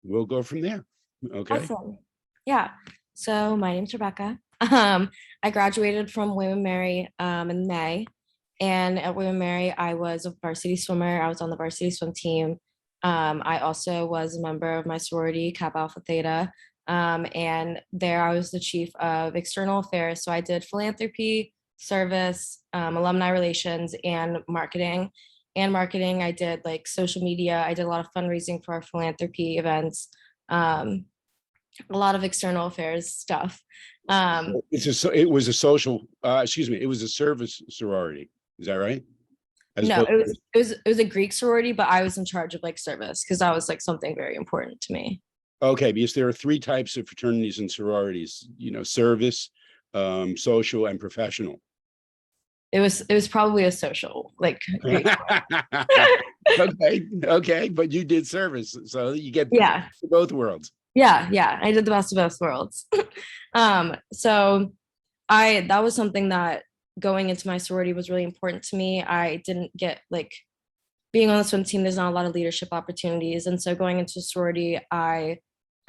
we'll go from there. Okay. Awesome. Yeah. So my name's Rebecca. I graduated from William Mary in May. And at William Mary, I was a varsity swimmer. I was on the varsity swim team. I also was a member of my sorority, Kappa Alpha Theta. And there I was the chief of external affairs. So I did philanthropy, service, alumni relations, and marketing. And marketing, I did like social media. I did a lot of fundraising for our philanthropy events. Um, a lot of external affairs stuff. It was a social, excuse me, it was a service sorority. Is that right? As No, opposed it was a Greek sorority, but I was in charge of like service because that was like something very important to me. Okay, because there are three types of fraternities and sororities, service, social, and professional. It was probably a social like Greek. Okay, but you did service, so you get Yeah, both worlds. yeah. I did the best of both worlds. So I that was something that going into my sorority was really important to me. I didn't get like being on the swim team, there's not a lot of leadership opportunities. And so going into sorority, I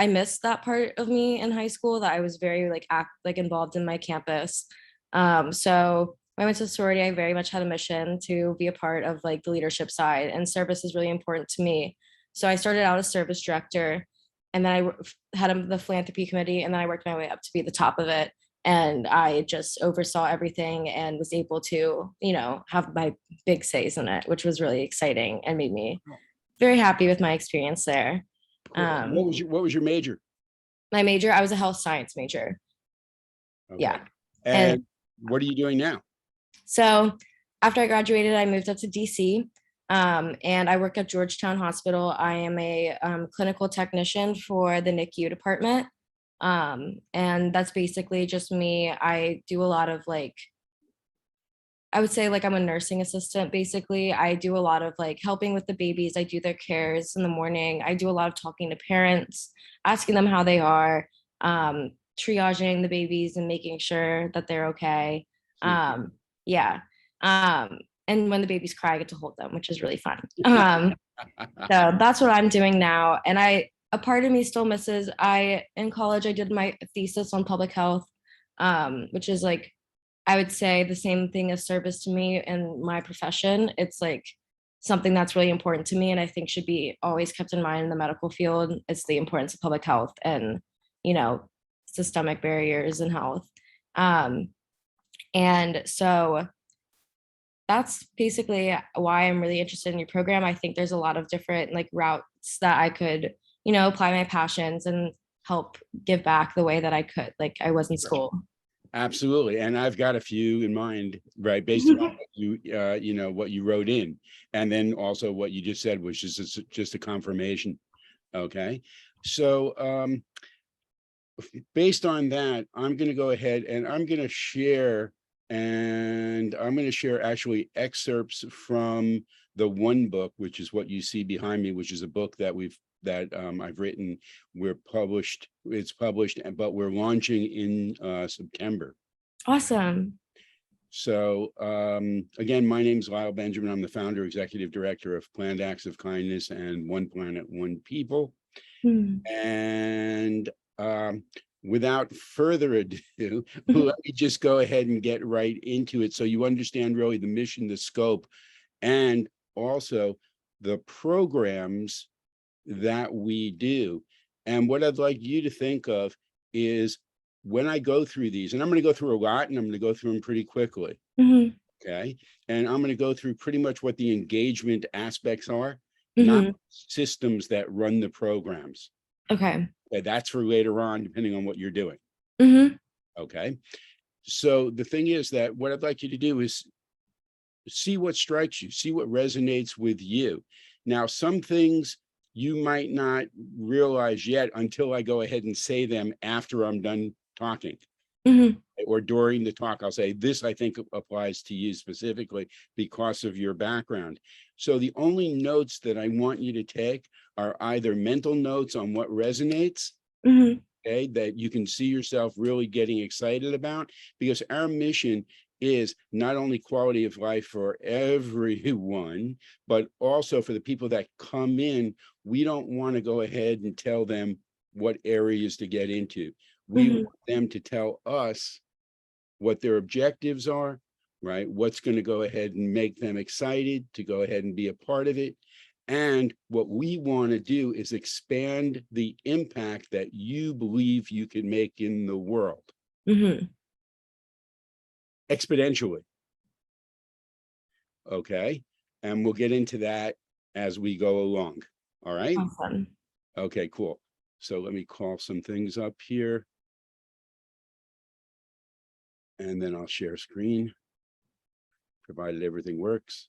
missed that part of me in high school that I was very like involved in my campus. So when I went to sorority, I very much had a mission to be a part of like the leadership side, and service is really important to me. So I started out as service director, and then had the philanthropy committee, and then I worked my way up to be the top of it. And I just oversaw everything and was able to, have my big says in it, which was really exciting and made me very happy with my experience there. What was your major? My major, I was a health science major. Okay. Yeah. And And what are you doing now? so after I graduated, I moved up to DC, and I work at Georgetown Hospital. I am a clinical technician for the NICU department. And that's basically just me. I do a lot of like, I would say like I'm a nursing assistant basically. I do a lot of like helping with the babies. I do their cares in the morning. I do a lot of talking to parents, asking them how they are, triaging the babies and making sure that they're okay. Yeah. And when the babies cry, I get to hold them, which is really fun. So that's what I'm doing now. And a part of me still misses, in college, I did my thesis on public health, which is like, I would say the same thing as service to me in my profession. It's like something that's really important to me and I think should be always kept in mind in the medical field. It's the importance of public health and, you know, systemic barriers in health. Um, and so that's basically why I'm really interested in your program. I think there's a lot of different like routes that I could, apply my passions and help give back the way that I could, like I was in school. Absolutely. And I've got a few in mind, right, based on what what you wrote in, and then also what you just said, which is just a confirmation. Okay. So based on that, I'm going to go ahead and I'm going to share actually excerpts from the one book, which is what you see behind me, which is a book that I've written. It's published, but we're launching in September. Awesome. So again, my name is Lyle Benjamin. I'm the founder, executive director of Planned Acts of Kindness and One Planet, One People. And without further ado, let me just go ahead and get right into it so you understand really the mission, the scope, and also the programs that we do. And what I'd like you to think of is when I go through these, and I'm going to go through a lot and I'm going to go through them pretty quickly. Okay. And I'm going to go through pretty much what the engagement aspects are, not systems that run the programs. Okay. That's for later on, depending on what you're doing. Okay. So the thing is that what I'd like you to do is see what strikes you, see what resonates with you. Now, some things you might not realize yet until I go ahead and say them after I'm done talking. Or during the talk, I'll say, this I think applies to you specifically because of your background. So the only notes that I want you to take are either mental notes on what resonates, okay, that you can see yourself really getting excited about, because our mission is not only quality of life for everyone, but also for the people that come in. We don't want to go ahead and tell them what areas to get into. We want them to tell us what their objectives are, right? What's going to go ahead and make them excited to go ahead and be a part of it. And what we want to do is expand the impact that you believe you can make in the world exponentially. Okay. And we'll get into that as we go along. All right. Awesome. Okay, cool. So let me call some things up here. And then I'll share screen, provided everything works.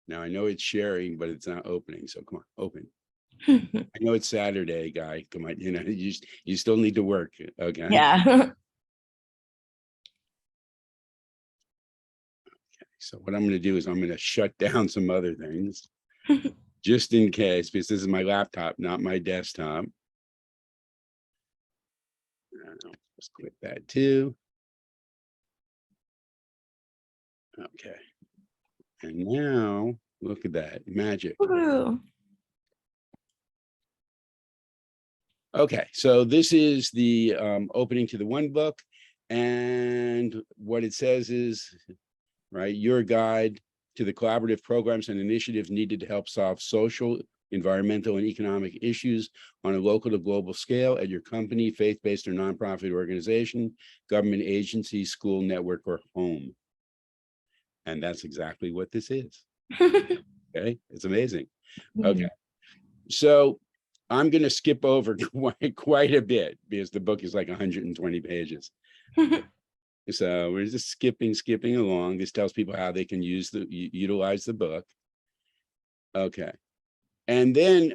Now I know it's sharing, but it's not opening. So come on, open. I know it's Saturday, guy. Come on, you still need to work. Okay. Yeah. So what I'm going to do is I'm going to shut down some other things just in case, because this is my laptop, not my desktop. Let's quit that too. Okay. And now look at that magic. Woo-hoo. Okay, so this is the opening to the one book, and what it says is, right, your guide to the collaborative programs and initiatives needed to help solve social, environmental, and economic issues on a local to global scale at your company, faith-based or nonprofit organization, government agency, school, network, or home. And that's exactly what this is. Okay, it's amazing. Okay, so I'm going to skip over quite a bit because the book is like 120 pages. So we're just skipping along. This tells people how they can utilize the book. Okay. And then,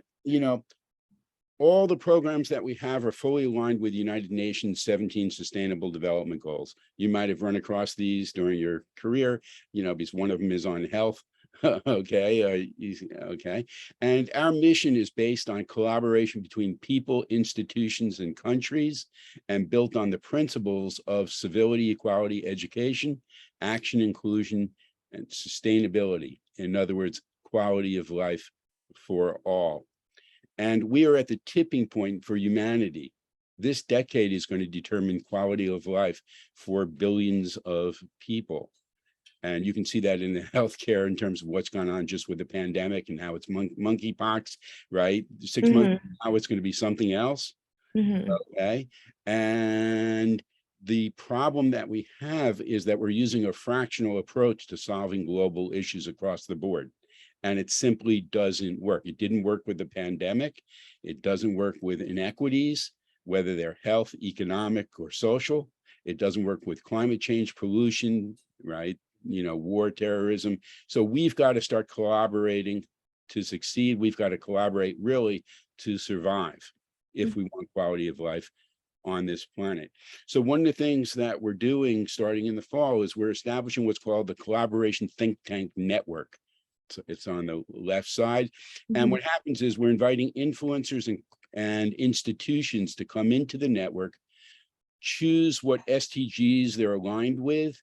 all the programs that we have are fully aligned with United Nations 17 Sustainable Development Goals. You might have run across these during your career, because one of them is on health. Okay. Okay. And our mission is based on collaboration between people, institutions, and countries, and built on the principles of civility, equality, education, action, inclusion, and sustainability. In other words, quality of life for all. And we are at the tipping point for humanity. This decade is going to determine quality of life for billions of people. And you can see that in the healthcare in terms of what's gone on just with the pandemic and how it's monkeypox, right? 6 months now, it's going to be something else. Okay. And the problem that we have is that we're using a fractional approach to solving global issues across the board. And it simply doesn't work. It didn't work with the pandemic. It doesn't work with inequities, whether they're health, economic, or social. It doesn't work with climate change, pollution, right? War, terrorism. So we've got to start collaborating to succeed. We've got to collaborate really to survive if we want quality of life on this planet. So one of the things that we're doing starting in the fall is we're establishing what's called the Collaboration Think Tank Network. So it's on the left side. And what happens is we're inviting influencers and institutions to come into the network, choose what SDGs they're aligned with.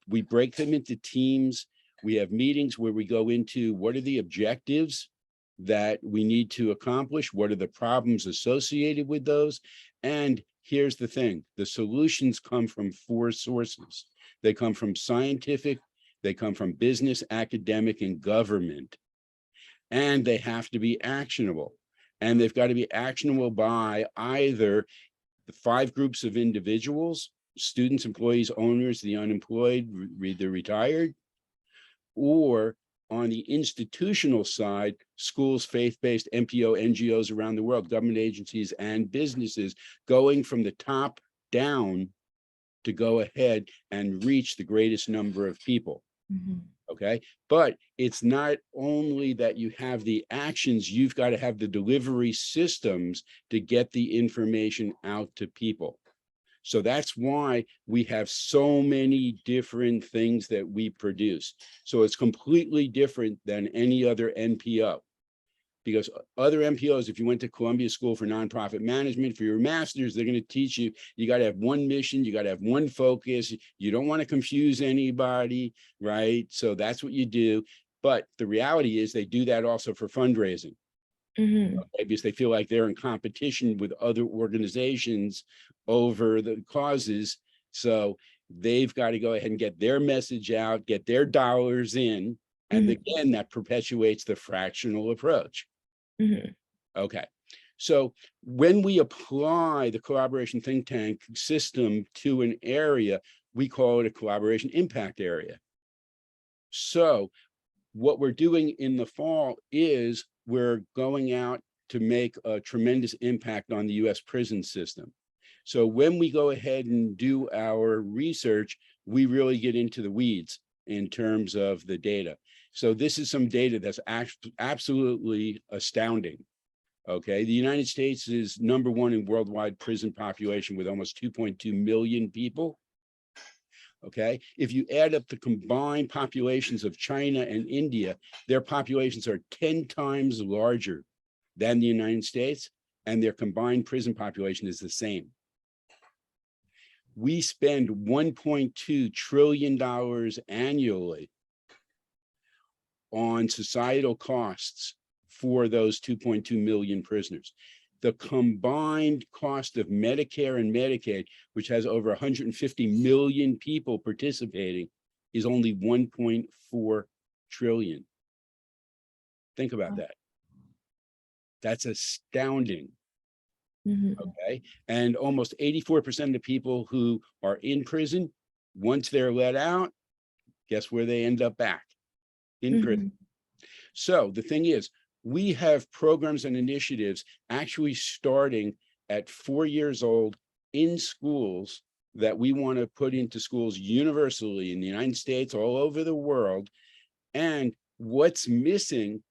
We break them into teams. We have meetings where we go into what are the objectives that we need to accomplish? What are the problems associated with those? And here's the thing, the solutions come from 4 sources. They come from scientific, they come from business, academic, and government. And they have to be actionable. And they've got to be actionable by either the 5 groups of individuals, students, employees, owners, the unemployed, the retired, or on the institutional side, schools, faith-based, NPO, NGOs around the world, government agencies, and businesses, going from the top down to go ahead and reach the greatest number of people. Okay, but it's not only that you have the actions, you've got to have the delivery systems to get the information out to people. So that's why we have so many different things that we produce. So it's completely different than any other NPO. Because other NPOs, if you went to Columbia School for Nonprofit Management for your master's, they're going to teach you, you got to have one mission, you got to have one focus, you don't want to confuse anybody, right? So that's what you do. But the reality is they do that also for fundraising. Okay, because they feel like they're in competition with other organizations over the causes. So they've got to go ahead and get their message out, get their dollars in. And again, that perpetuates the fractional approach. Okay. So when we apply the collaboration think tank system to an area, we call it a collaboration impact area. So what we're doing in the fall is we're going out to make a tremendous impact on the US prison system. So when we go ahead and do our research, we really get into the weeds in terms of the data. So this is some data that's absolutely astounding. Okay, the United States is #1 in worldwide prison population with almost 2.2 million people. Okay, if you add up the combined populations of China and India, their populations are 10 times larger than the United States, and their combined prison population is the same. We spend $1.2 trillion annually on societal costs for those 2.2 million prisoners. The combined cost of Medicare and Medicaid, which has over 150 million people participating, is only 1.4 trillion. Think about that. That's astounding. Okay. And almost 84% of the people who are in prison, once they're let out, guess where they end up back? In prison. So the thing is, we have programs and initiatives actually starting at 4 years old in schools that we want to put into schools universally in the United States, all over the world. And what's missing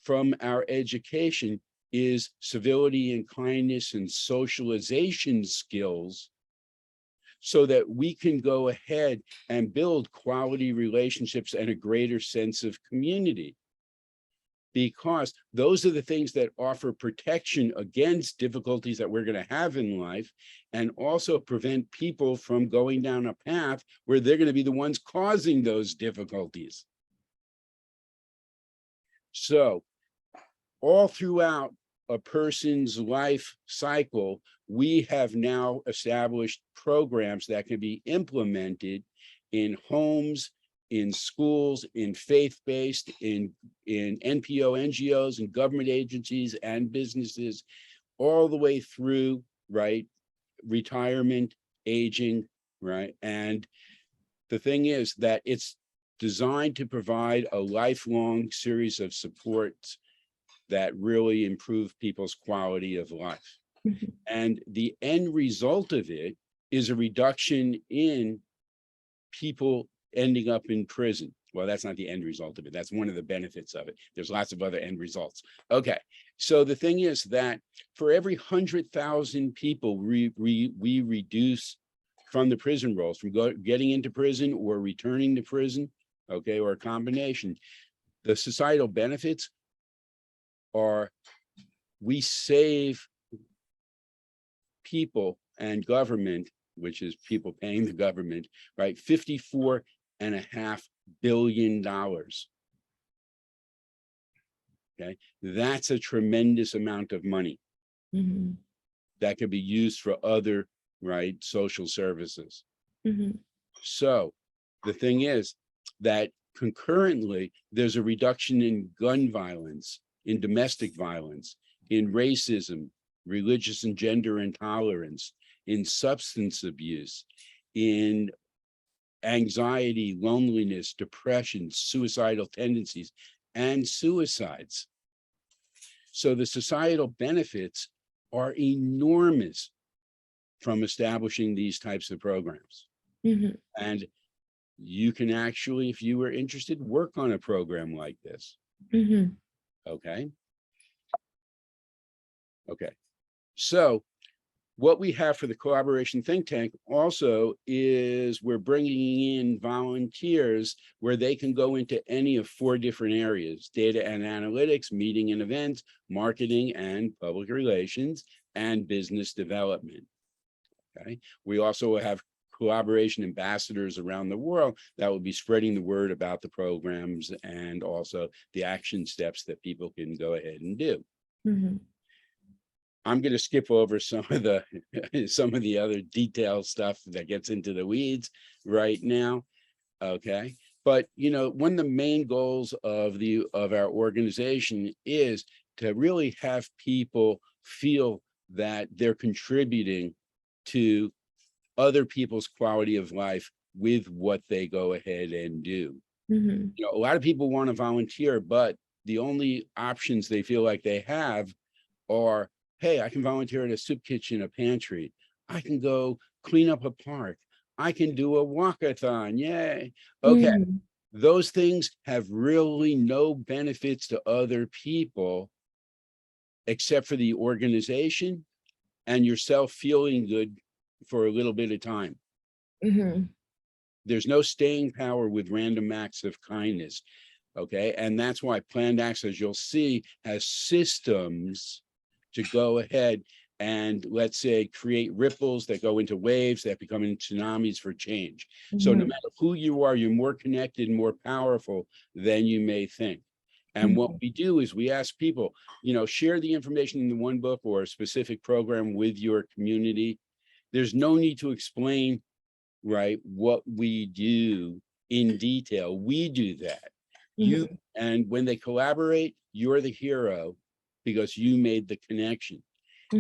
from our education is civility and kindness and socialization skills, so that we can go ahead and build quality relationships and a greater sense of community. Because those are the things that offer protection against difficulties that we're going to have in life, and also prevent people from going down a path where they're going to be the ones causing those difficulties. So all throughout a person's life cycle, we have now established programs that can be implemented in homes, in schools, in faith-based, in NPO, NGOs, and government agencies and businesses, all the way through, right, retirement, aging, right? And the thing is that it's designed to provide a lifelong series of supports that really improve people's quality of life. And the end result of it is a reduction in people ending up in prison. Well, that's not the end result of it. That's one of the benefits of it. There's lots of other end results. Okay, so the thing is that for every 100,000 people we reduce from the prison rolls, from getting into prison or returning to prison, okay, or a combination, the societal benefits are we save people and government, which is people paying the government, right, $54.5 billion. Okay, that's a tremendous amount of money that could be used for other, right, social services. So the thing is that concurrently, there's a reduction in gun violence, in domestic violence, in racism, religious and gender intolerance, in substance abuse, in anxiety, loneliness, depression, suicidal tendencies, and suicides. So the societal benefits are enormous from establishing these types of programs. And you can actually, if you were interested, work on a program like this. Okay. Okay. So What we have for the collaboration think tank also is we're bringing in volunteers where they can go into any of 4 different areas: data and analytics, meeting and events, marketing and public relations, and business development. Okay. We also have collaboration ambassadors around the world that will be spreading the word about the programs and also the action steps that people can go ahead and do. Mm-hmm. I'm going to skip over some of the other detailed stuff that gets into the weeds right now. Okay. But one of the main goals of our organization is to really have people feel that they're contributing to other people's quality of life with what they go ahead and do. Mm-hmm. A lot of people want to volunteer, but the only options they feel like they have are, hey, I can volunteer at a soup kitchen, a pantry. I can go clean up a park. I can do a walkathon. Yay. Okay. Mm-hmm. Those things have really no benefits to other people except for the organization and yourself feeling good for a little bit of time. Mm-hmm. There's no staying power with random acts of kindness. Okay. And that's why planned acts, as you'll see, has systems to go ahead and, let's say, create ripples that go into waves that become into tsunamis for change. So no Mm-hmm. matter who you are, you're more connected and more powerful than you may think. And what we do is we ask people, share the information in the one book or a specific program with your community. There's no need to explain, right, what we do in detail. We do that. Mm-hmm. And when they collaborate, you're the hero because you made the connection.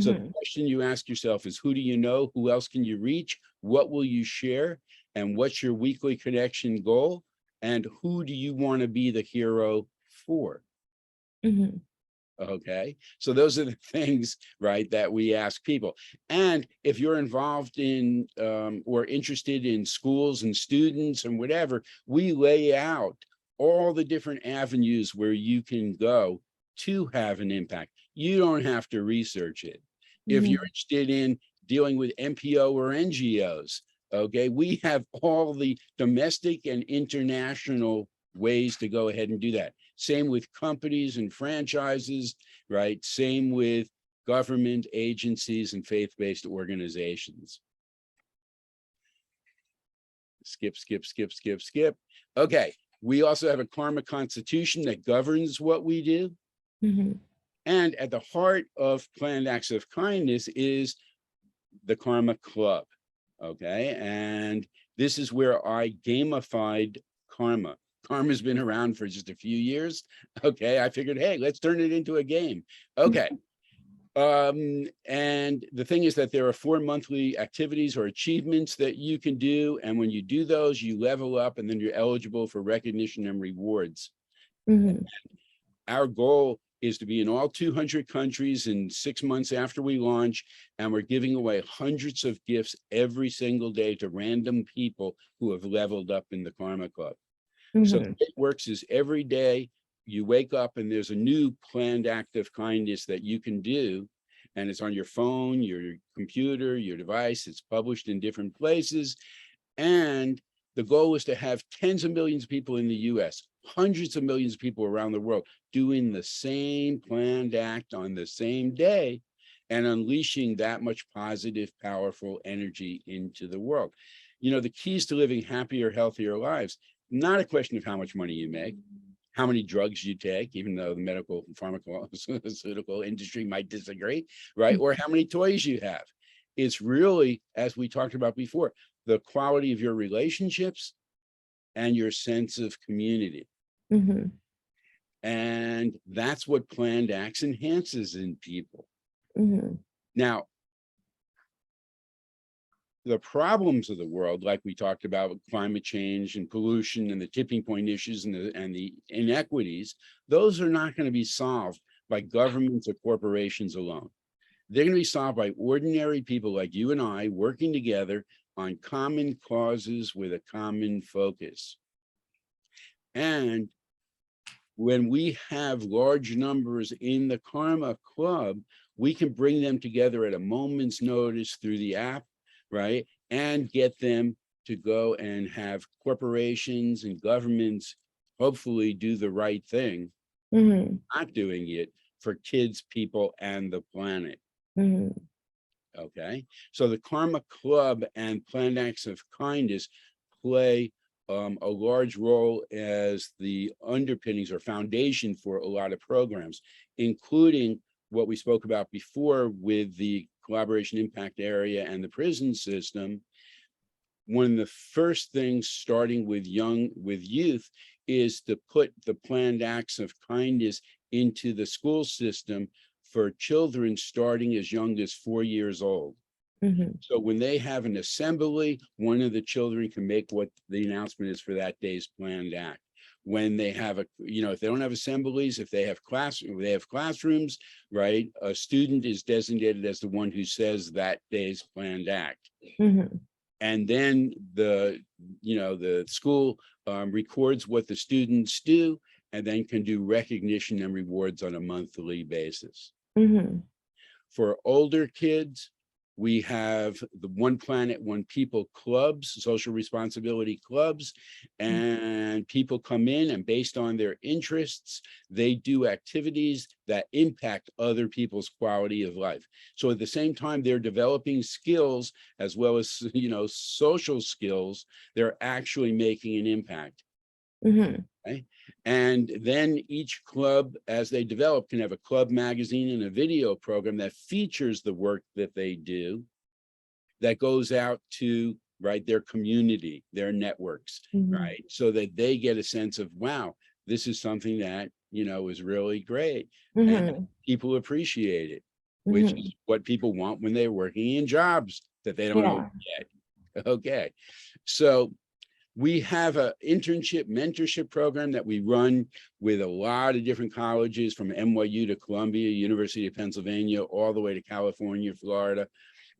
So the Mm-hmm. question you ask yourself is, who do you know? Who else can you reach? What will you share? And what's your weekly connection goal? And who do you want to be the hero for? Mm-hmm. Okay. So those are the things, right, that we ask people. And if you're involved in or interested in schools and students and whatever, we lay out all the different avenues where you can go to have an impact. You don't have to research it. If you're interested in dealing with NPO or NGOs, okay, we have all the domestic and international ways to go ahead and do that. Same with companies and franchises, right? Same with government agencies and faith-based organizations. Skip, skip, skip, skip, skip. Okay, we also have a karma constitution that governs what we do. Mm-hmm. And at the heart of planned acts of kindness is the Karma Club. Okay, and this is where I gamified karma. Karma's been around for just a few years. Okay, I figured, hey, let's turn it into a game. Okay. And the thing is that there are 4 monthly activities or achievements that you can do. And when you do those, you level up and then you're eligible for recognition and rewards. Mm-hmm. Our goal is to be in all 200 countries in 6 months after we launch, and we're giving away hundreds of gifts every single day to random people who have leveled up in the Karma Club. So the way it works is every day you wake up and there's a new planned act of kindness that you can do, and it's on your phone, your computer, your device. It's published in different places, and the goal is to have tens of millions of people in the US, hundreds of millions of people around the world doing the same planned act on the same day and unleashing that much positive, powerful energy into the world. The keys to living happier, healthier lives, not a question of how much money you make, how many drugs you take, even though the medical pharmaceutical industry might disagree, right? Or how many toys you have. It's really, as we talked about before, the quality of your relationships and your sense of community. Mm-hmm. And that's what planned acts enhances in people. Mm-hmm. Now, the problems of the world, like we talked about with climate change and pollution and the tipping point issues and the inequities, those are not going to be solved by governments or corporations alone. They're going to be solved by ordinary people like you and I working together on common causes with a common focus. And when we have large numbers in the Karma Club, we can bring them together at a moment's notice through the app, right? And get them to go and have corporations and governments hopefully do the right thing, not doing it for kids, people, and the planet. Okay, so the Karma Club and Planned Acts of Kindness play a large role as the underpinnings or foundation for a lot of programs, including what we spoke about before with the collaboration impact area and the prison system. One of the first things starting with youth is to put the planned acts of kindness into the school system for children starting as young as 4 years old. So when they have an assembly, one of the children can make what the announcement is for that day's planned act. When they have if they don't have assemblies, if they have classrooms, right, a student is designated as the one who says that day's planned act. And then the school records what the students do and then can do recognition and rewards on a monthly basis. For older kids, we have the One Planet, One People clubs, social responsibility clubs, and people come in and based on their interests, they do activities that impact other people's quality of life. So at the same time, they're developing skills as well as, social skills, they're actually making an impact. Okay? And then each club, as they develop, can have a club magazine and a video program that features the work that they do, that goes out to their community, their networks, right? So that they get a sense of, wow, this is something that, is really great. And people appreciate it, which is what people want when they're working in jobs that they don't know yet. Okay. So we have an internship mentorship program that we run with a lot of different colleges from NYU to Columbia, University of Pennsylvania, all the way to California, Florida.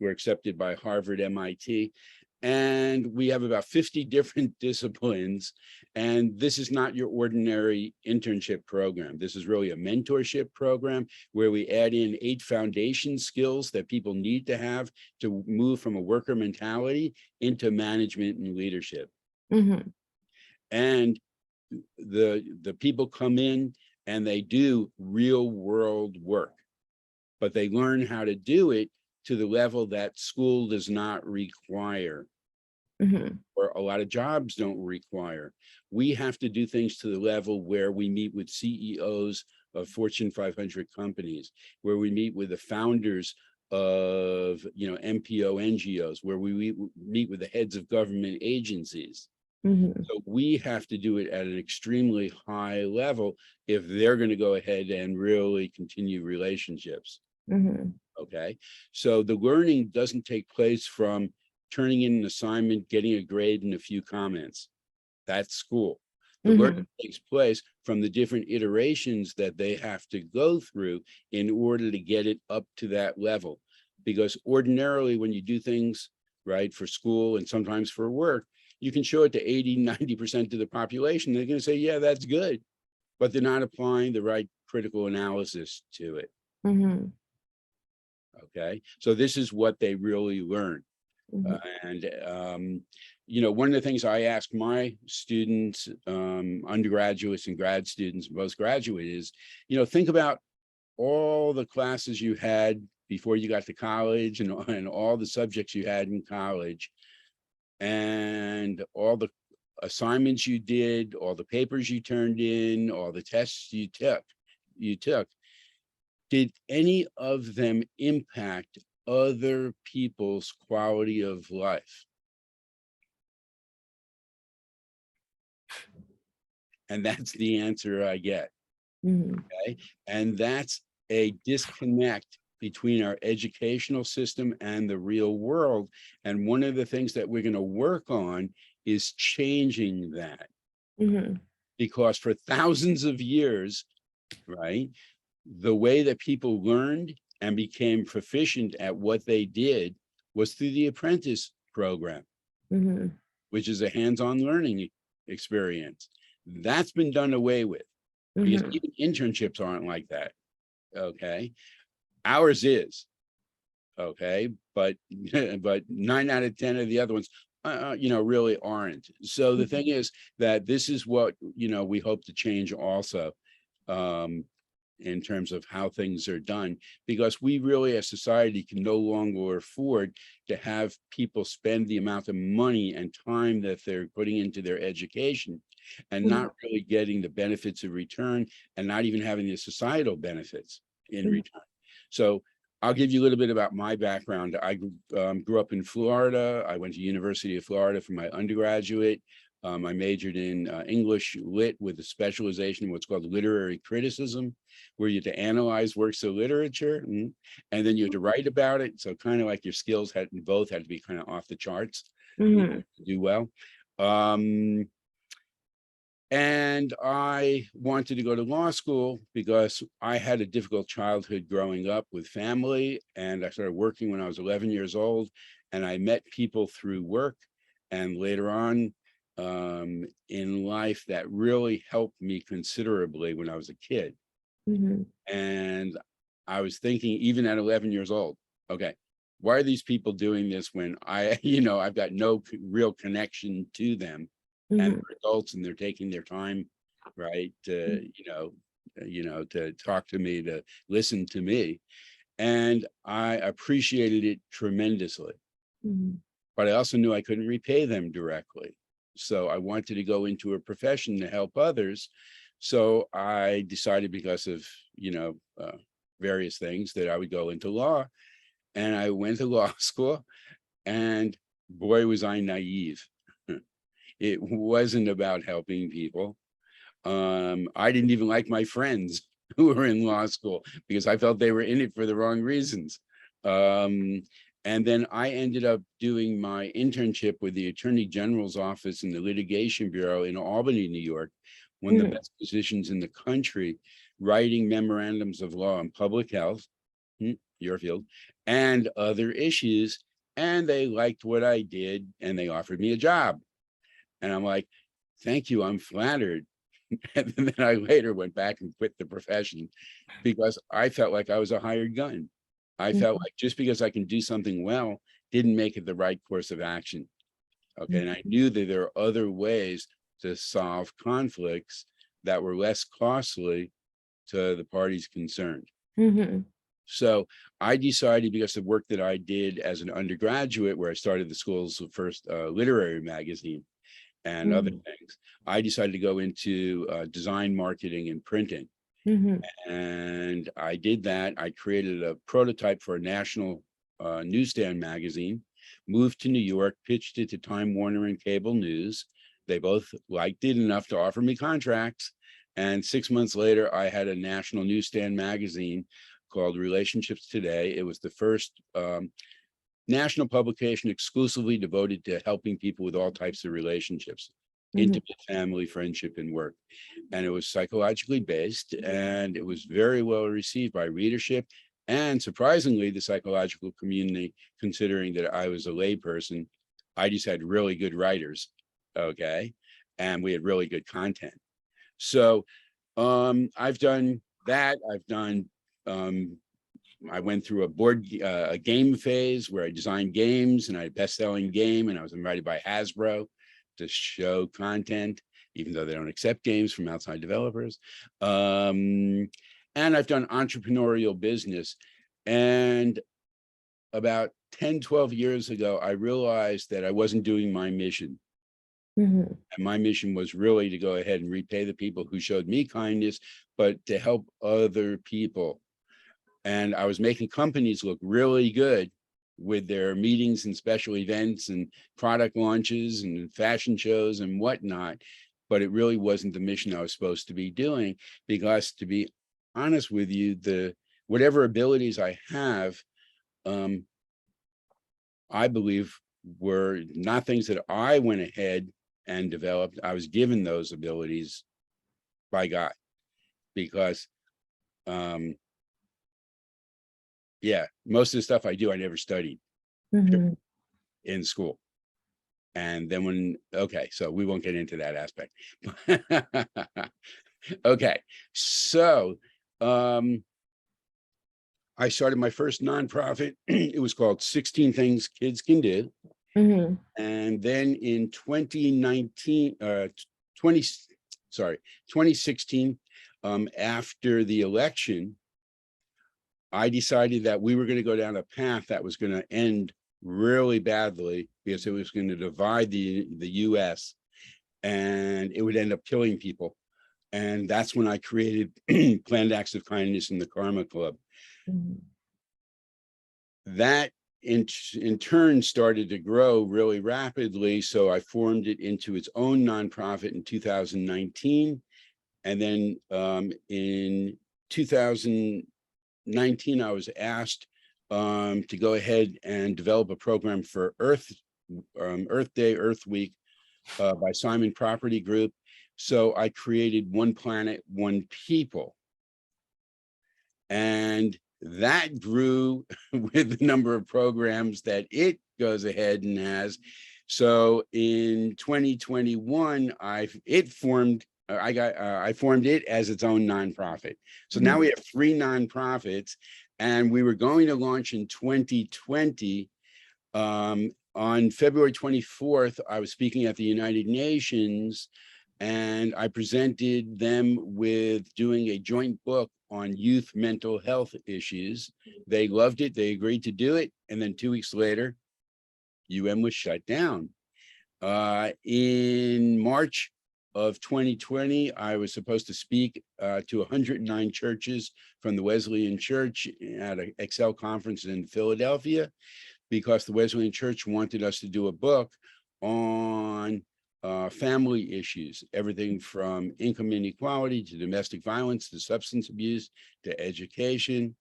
We're accepted by Harvard, MIT. And we have about 50 different disciplines. And this is not your ordinary internship program. This is really a mentorship program where we add in 8 foundation skills that people need to have to move from a worker mentality into management and leadership. And the people come in and they do real world work, but they learn how to do it to the level that school does not require, or a lot of jobs don't require. We have to do things to the level where we meet with CEOs of Fortune 500 companies, where we meet with the founders of NPO NGOs, where we meet with the heads of government agencies. So we have to do it at an extremely high level if they're going to go ahead and really continue relationships. Okay, so the learning doesn't take place from turning in an assignment, getting a grade and a few comments. That's school. The learning takes place from the different iterations that they have to go through in order to get it up to that level. Because ordinarily when you do things for school and sometimes for work, you can show it to 80–90% of the population. They're going to say, yeah, that's good, but they're not applying the right critical analysis to it. Okay, so this is what they really learn. And one of the things I ask my students, undergraduates and grad students, postgraduate is, think about all the classes you had before you got to college and all the subjects you had in college and all the assignments you did, all the papers you turned in, all the tests you took. Did any of them impact other people's quality of life? And that's the answer I get. Okay, and that's a disconnect between our educational system and the real world. And one of the things that we're going to work on is changing that. Because for thousands of years, the way that people learned and became proficient at what they did was through the apprentice program, which is a hands-on learning experience. That's been done away with because even internships aren't like that. Okay. Ours is, okay, but but 9 out of 10 of the other ones, really aren't. So the thing is that this is what we hope to change also, um, in terms of how things are done, because we really as society can no longer afford to have people spend the amount of money and time that they're putting into their education and Mhm, not really getting the benefits of return, and not even having the societal benefits in mhm, return. So I'll give you a little bit about my background. I grew up in Florida. I went to University of Florida for my undergraduate. I majored in English Lit with a specialization in what's called literary criticism, where you had to analyze works of literature, and then you had to write about it. So kind of like your skills had both had to be kind of off the charts, mhm, to do well. Um, and I wanted to go to law school because I had a difficult childhood growing up with family. And I started working when I was 11 years old. And I met people through work and later on in life that really helped me considerably when I was a kid. mhm, And I was thinking, even at 11 years old, okay, why are these people doing this when I've got no real connection to them, and mhm, they're adults and they're taking their time, right, to, to talk to me, to listen to me. And I appreciated it tremendously, mhm, but I also knew I couldn't repay them directly. So I wanted to go into a profession to help others. So I decided, because of, various things, that I would go into law. And I went to law school, and boy, was I naive. It wasn't about helping people. I didn't even like my friends who were in law school because I felt they were in it for the wrong reasons. Um, and then I ended up doing my internship with the Attorney General's office in the Litigation Bureau in Albany, New York, one of the mhm, best positions in the country, writing memorandums of law on public health, your field, and other issues. And they liked what I did and they offered me a job. And I'm like, thank you, I'm flattered. And then I later went back and quit the profession because I felt like I was a hired gun. I felt mhm, like just because I can do something well didn't make it the right course of action. Okay. And I knew that there are other ways to solve conflicts that were less costly to the parties concerned. mhm, So I decided, because of work that I did as an undergraduate, where I started the school's first literary magazine and other mhm, things, I decided to go into design, marketing, and printing. mhm, And I did that. I created a prototype for a national newsstand magazine, moved to New York, pitched it to Time Warner and Cable News. They both liked it enough to offer me contracts. And 6 months later, I had a national newsstand magazine called Relationships Today. It was the first national publication exclusively devoted to helping people with all types of relationships, mhm, intimate, family, friendship, and work. And it was psychologically based, and it was very well received by readership and, surprisingly, the psychological community, considering that I was a layperson. I just had really good writers, okay, and we had really good content. So I've done that. Um, I went through a game phase where I designed games, and I had a best-selling game, and I was invited by Hasbro to show content, even though they don't accept games from outside developers. And I've done entrepreneurial business. And about 10, 12 years ago, I realized that I wasn't doing my mission. mhm, And my mission was really to go ahead and repay the people who showed me kindness, but to help other people. And I was making companies look really good with their meetings and special events and product launches and fashion shows and whatnot. But it really wasn't the mission I was supposed to be doing, because, to be honest with you, the whatever abilities I have, um, I believe were not things that I went ahead and developed. I was given those abilities by God, because um, yeah, most of the stuff I do, I never studied mhm. in school. And then okay, so we won't get into that aspect. Okay, so um, I started my first nonprofit. It was called 16 Things Kids Can Do. Mhm. And then in 20, sorry, 2016, after the election, I decided that we were going to go down a path that was going to end really badly because it was going to divide the US and it would end up killing people. And that's when I created Planned Acts of Kindness in the Karma Club. Mhm. That in turn started to grow really rapidly. So I formed it into its own nonprofit in 2019. And then in 2019, I was asked to go ahead and develop a program for Earth Day, Earth Week by Simon Property Group. So I created One Planet, One People. And that grew with the number of programs that it goes ahead and has. So in 2021, I formed it as its own nonprofit. So now we have 3 nonprofits, and we were going to launch in 2020. On February 24th, I was speaking at the United Nations, and I presented them with doing a joint book on youth mental health issues. They loved it. They agreed to do it. And then 2 weeks later, UN was shut down. In March of 2020, I was supposed to speak to 109 churches from the Wesleyan Church at an Excel conference in Philadelphia, because the Wesleyan Church wanted us to do a book on family issues, everything from income inequality to domestic violence to substance abuse to education.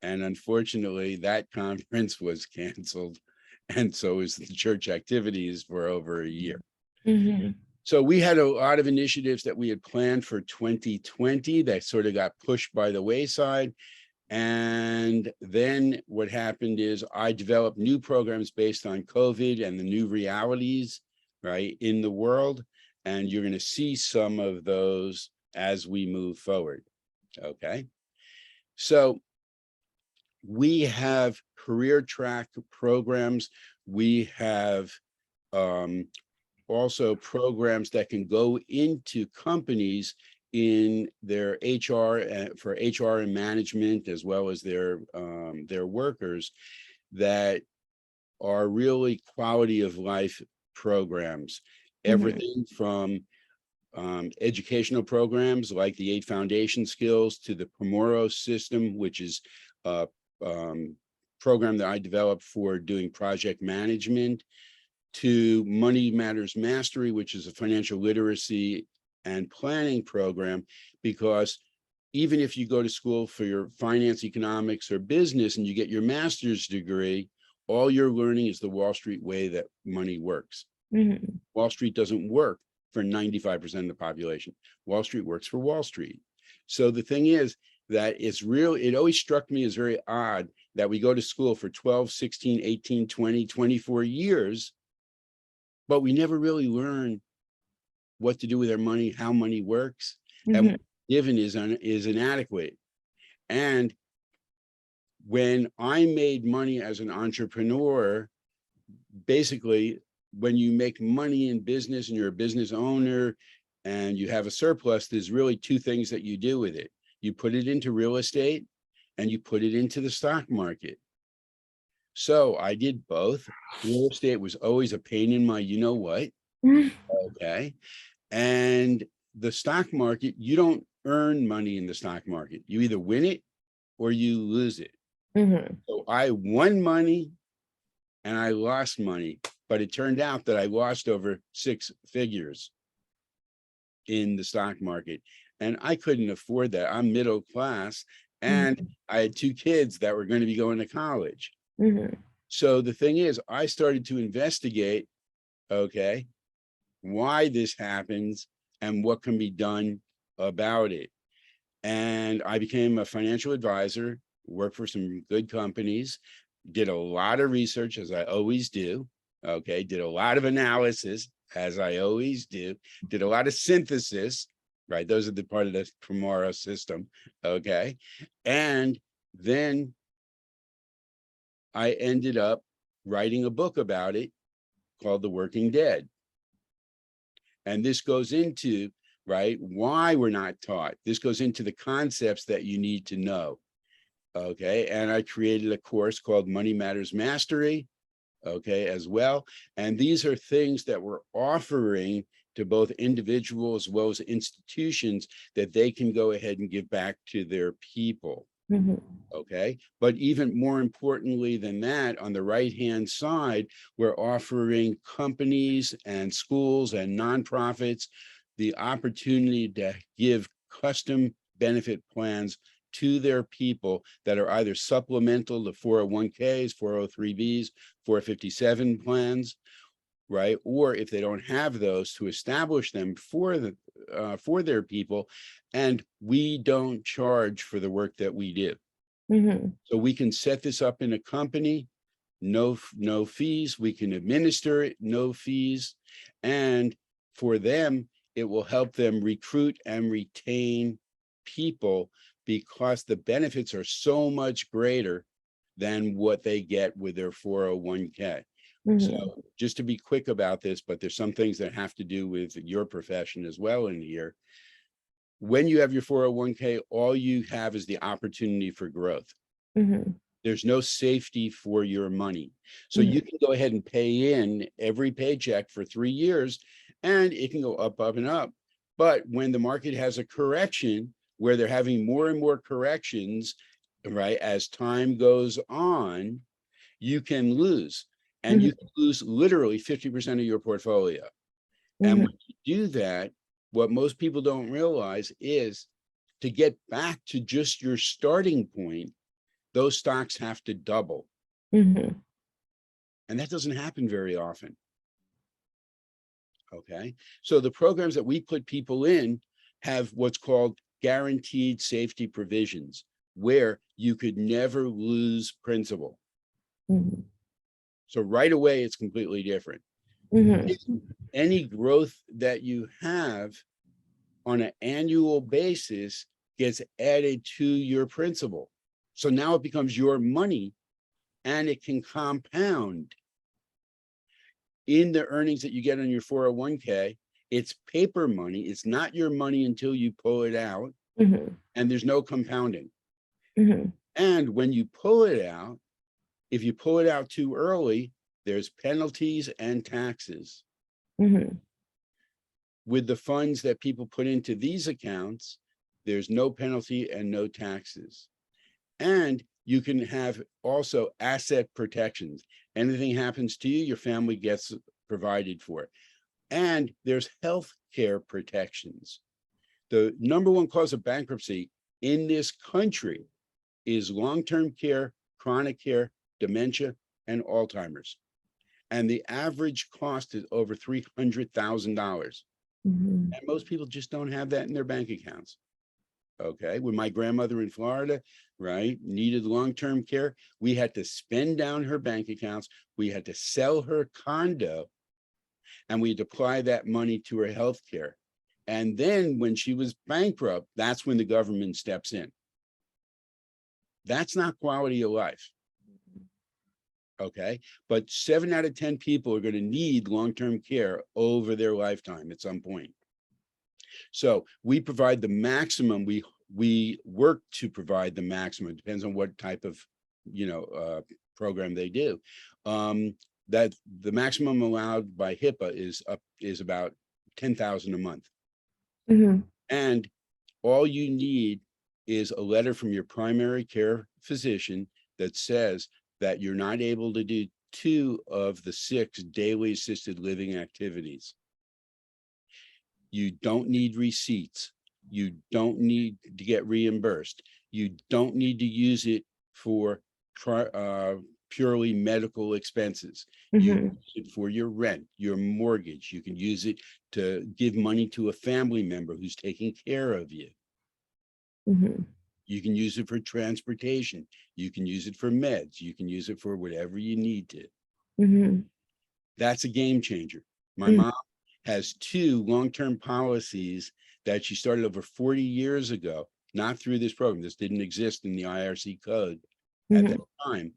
And unfortunately, that conference was canceled. And so is the church activities for over a year. Mhm. So we had a lot of initiatives that we had planned for 2020 that sort of got pushed by the wayside. And then what happened is I developed new programs based on COVID and the new realities, right, in the world. And you're going to see some of those as we move forward. Okay. So we have career track programs. We have also programs that can go into companies in their HR for HR and management, as well as their workers, that are really quality of life programs. Everything from educational programs like the 8 foundation skills to the Pomoro system, which is a program that I developed for doing project management, to Money Matters Mastery, which is a financial literacy and planning program. Because even if you go to school for your finance, economics, or business, and you get your master's degree, all you're learning is the Wall Street way that money works. Wall Street doesn't work for 95% of the population. Wall Street works for Wall Street. So the thing is that it always struck me as very odd that we go to school for 12, 16, 18, 20, 24 years, but we never really learn what to do with our money, how money works, and what given is inadequate. And when I made money as an entrepreneur, basically, when you make money in business and you're a business owner and you have a surplus, there's really 2 things that you do with it. You put it into real estate and you put it into the stock market. So I did both. Real estate was always a pain in my you know what. Okay. And the stock market, you don't earn money in the stock market. You either win it or you lose it. So I won money and I lost money, but it turned out that I lost over 6 figures in the stock market, and I couldn't afford that. I'm middle class, and I had 2 kids that were going to be going to college. So the thing is, I started to investigate, okay, why this happens and what can be done about it. And I became a financial advisor, worked for some good companies, did a lot of research, as I always do. Okay, did a lot of analysis, as I always do, did a lot of synthesis, right? Those are the part of the Pomoro system. Okay. And Then I ended up writing a book about it called The Working Dead. And this goes into, right, why we're not taught. This goes into the concepts that you need to know. Okay. And I created a course called Money Matters Mastery, okay, as well. And these are things that we're offering to both individuals as well as institutions that they can go ahead and give back to their people. Okay. But even more importantly than that, on the right-hand side, we're offering companies and schools and nonprofits the opportunity to give custom benefit plans to their people that are either supplemental to 401ks, 403bs, 457 plans, right? Or if they don't have those, to establish them for their people. And we don't charge for the work that we do. So we can set this up in a company, no fees. We can administer it, no fees. And for them, it will help them recruit and retain people because the benefits are so much greater than what they get with their 401k. So just to be quick about this, but there's some things that have to do with your profession as well in here. When you have your 401k, all you have is the opportunity for growth. There's no safety for your money. So you can go ahead and pay in every paycheck for 3 years and it can go up, up and up. But when the market has a correction where they're having more and more corrections, right, as time goes on, you can lose. And you can lose literally 50% of your portfolio. And when you do that, what most people don't realize is to get back to just your starting point, those stocks have to double. And that doesn't happen very often. Okay. So the programs that we put people in have what's called guaranteed safety provisions, where you could never lose principal. So right away, it's completely different. Any growth that you have on an annual basis gets added to your principal. So now it becomes your money and it can compound in the earnings that you get on your 401k. It's paper money. It's not your money until you pull it out, and there's no compounding. And when you pull it out, if you pull it out too early, there's penalties and taxes. With the funds that people put into these accounts, there's no penalty and no taxes. And you can have also asset protections. Anything happens to you, your family gets provided for. And there's health care protections. The number one cause of bankruptcy in this country is long-term care, chronic care, dementia, and Alzheimer's. And the average cost is over $300,000. And most people just don't have that in their bank accounts. Okay. When my grandmother in Florida, right, needed long-term care, we had to spend down her bank accounts. We had to sell her condo and we'd apply that money to her health care. And then when she was bankrupt, that's when the government steps in. That's not quality of life. Okay. But 7 out of 10 people are going to need long-term care over their lifetime at some point. So we provide the maximum. We work to provide the maximum. It depends on what type of, program they do. That the maximum allowed by HIPAA is about $10,000 a month. And all you need is a letter from your primary care physician that says that you're not able to do 2 of the 6 daily assisted living activities. You don't need receipts. You don't need to get reimbursed. You don't need to use it for purely medical expenses. You use it for your rent, your mortgage. You can use it to give money to a family member who's taking care of you. You can use it for transportation. You can use it for meds. You can use it for whatever you need to. That's a game changer. My mom has 2 long-term policies that she started over 40 years ago. not through this program. This didn't exist in the IRC code at that time.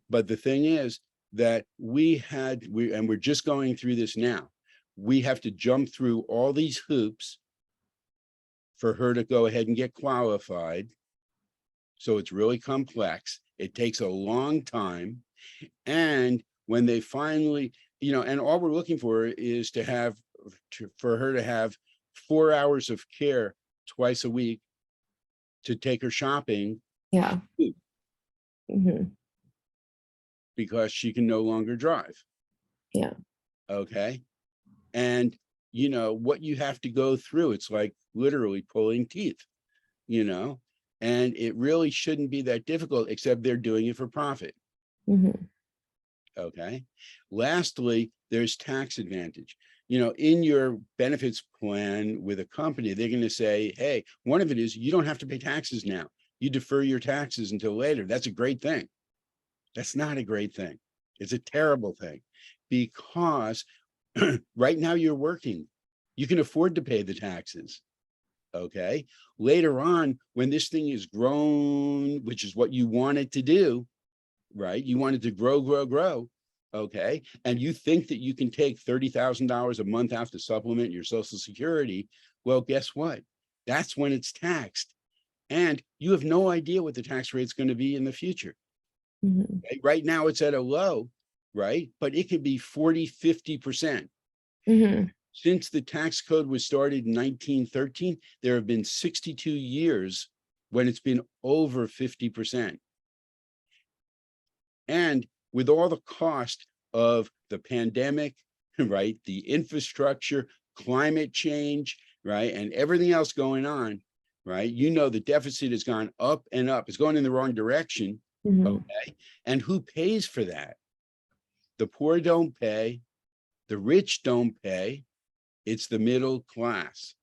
But the thing is that and we're just going through this now. We have to jump through all these hoops for her to go ahead and get qualified. So it's really complex. It takes a long time. And when they finally, and all we're looking for is for her to have 4 hours of care twice a week to take her shopping. Yeah. Because she can no longer drive. Yeah. Okay. And what you have to go through, it's like literally pulling teeth, and it really shouldn't be that difficult, except they're doing it for profit. Okay. Lastly, there's tax advantage. In your benefits plan with a company, they're going to say, hey, one of it is you don't have to pay taxes now. You defer your taxes until later. That's a great thing. That's not a great thing. It's a terrible thing, because right now you're working. You can afford to pay the taxes. Okay. Later on, when this thing is grown, which is what you want it to do, right? You want it to grow. Okay. And you think that you can take $30,000 a month out to supplement your Social Security. Well, guess what? That's when it's taxed. And you have no idea what the tax rate is going to be in the future. Okay? Right now it's at a low, right? But it could be 40, 50%. Since the tax code was started in 1913, there have been 62 years when it's been over 50%. And with all the cost of the pandemic, right, the infrastructure, climate change, right, and everything else going on, right, the deficit has gone up and up. It's going in the wrong direction. Okay. And who pays for that? The poor don't pay. The rich don't pay. It's the middle class.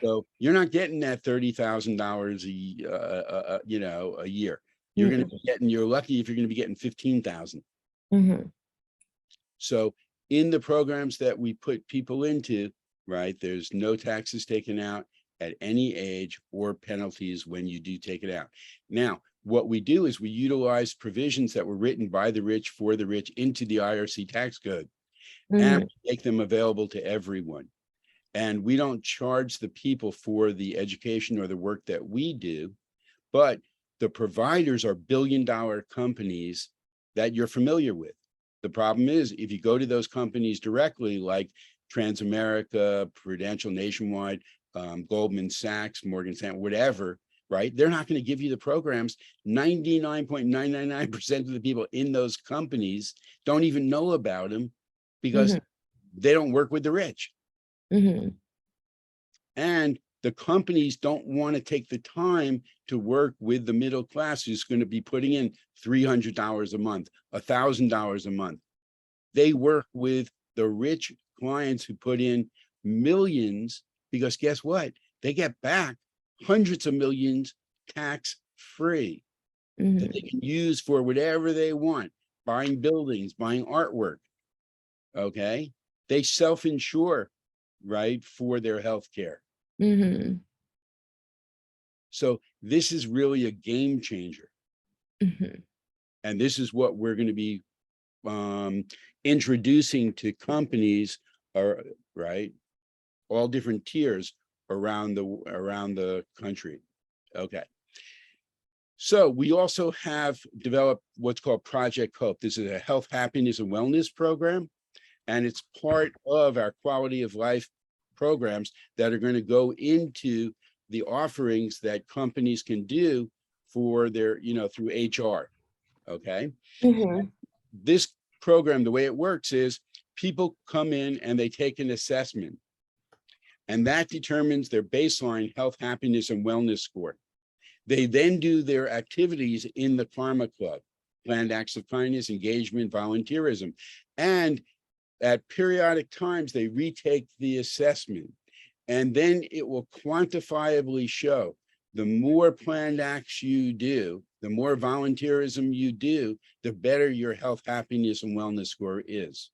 So you're not getting that $30,000 a year. You're going to be you're lucky if you're going to be getting 15,000. So in the programs that we put people into, right, there's no taxes taken out at any age or penalties when you do take it out. Now, what we do is we utilize provisions that were written by the rich for the rich into the IRC tax code, and make them available to everyone. And we don't charge the people for the education or the work that we do, but the providers are billion-dollar companies that you're familiar with. The problem is, if you go to those companies directly, like Transamerica, Prudential, Nationwide, Goldman Sachs, Morgan Stanley, whatever, right? They're not going to give you the programs. 99.999% of the people in those companies don't even know about them, because they don't work with the rich. And the companies don't want to take the time to work with the middle class who's going to be putting in $300 a month, $1,000 a month. They work with the rich clients who put in millions, because guess what? They get back hundreds of millions tax-free that they can use for whatever they want, buying buildings, buying artwork. Okay. They self-insure, right, for their health care. So this is really a game changer. And this is what we're going to be introducing to companies, right, all different tiers around the country. Okay. So we also have developed what's called Project Hope. This is a health, happiness, and wellness program. And it's part of our quality of life programs that are going to go into the offerings that companies can do for their, through HR. Okay. This program, the way it works is people come in and they take an assessment, and that determines their baseline health, happiness, and wellness score. They then do their activities in the Karma Club, planned acts of kindness, engagement, volunteerism. And at periodic times, they retake the assessment, and then it will quantifiably show the more planned acts you do, the more volunteerism you do, the better your health, happiness, and wellness score is.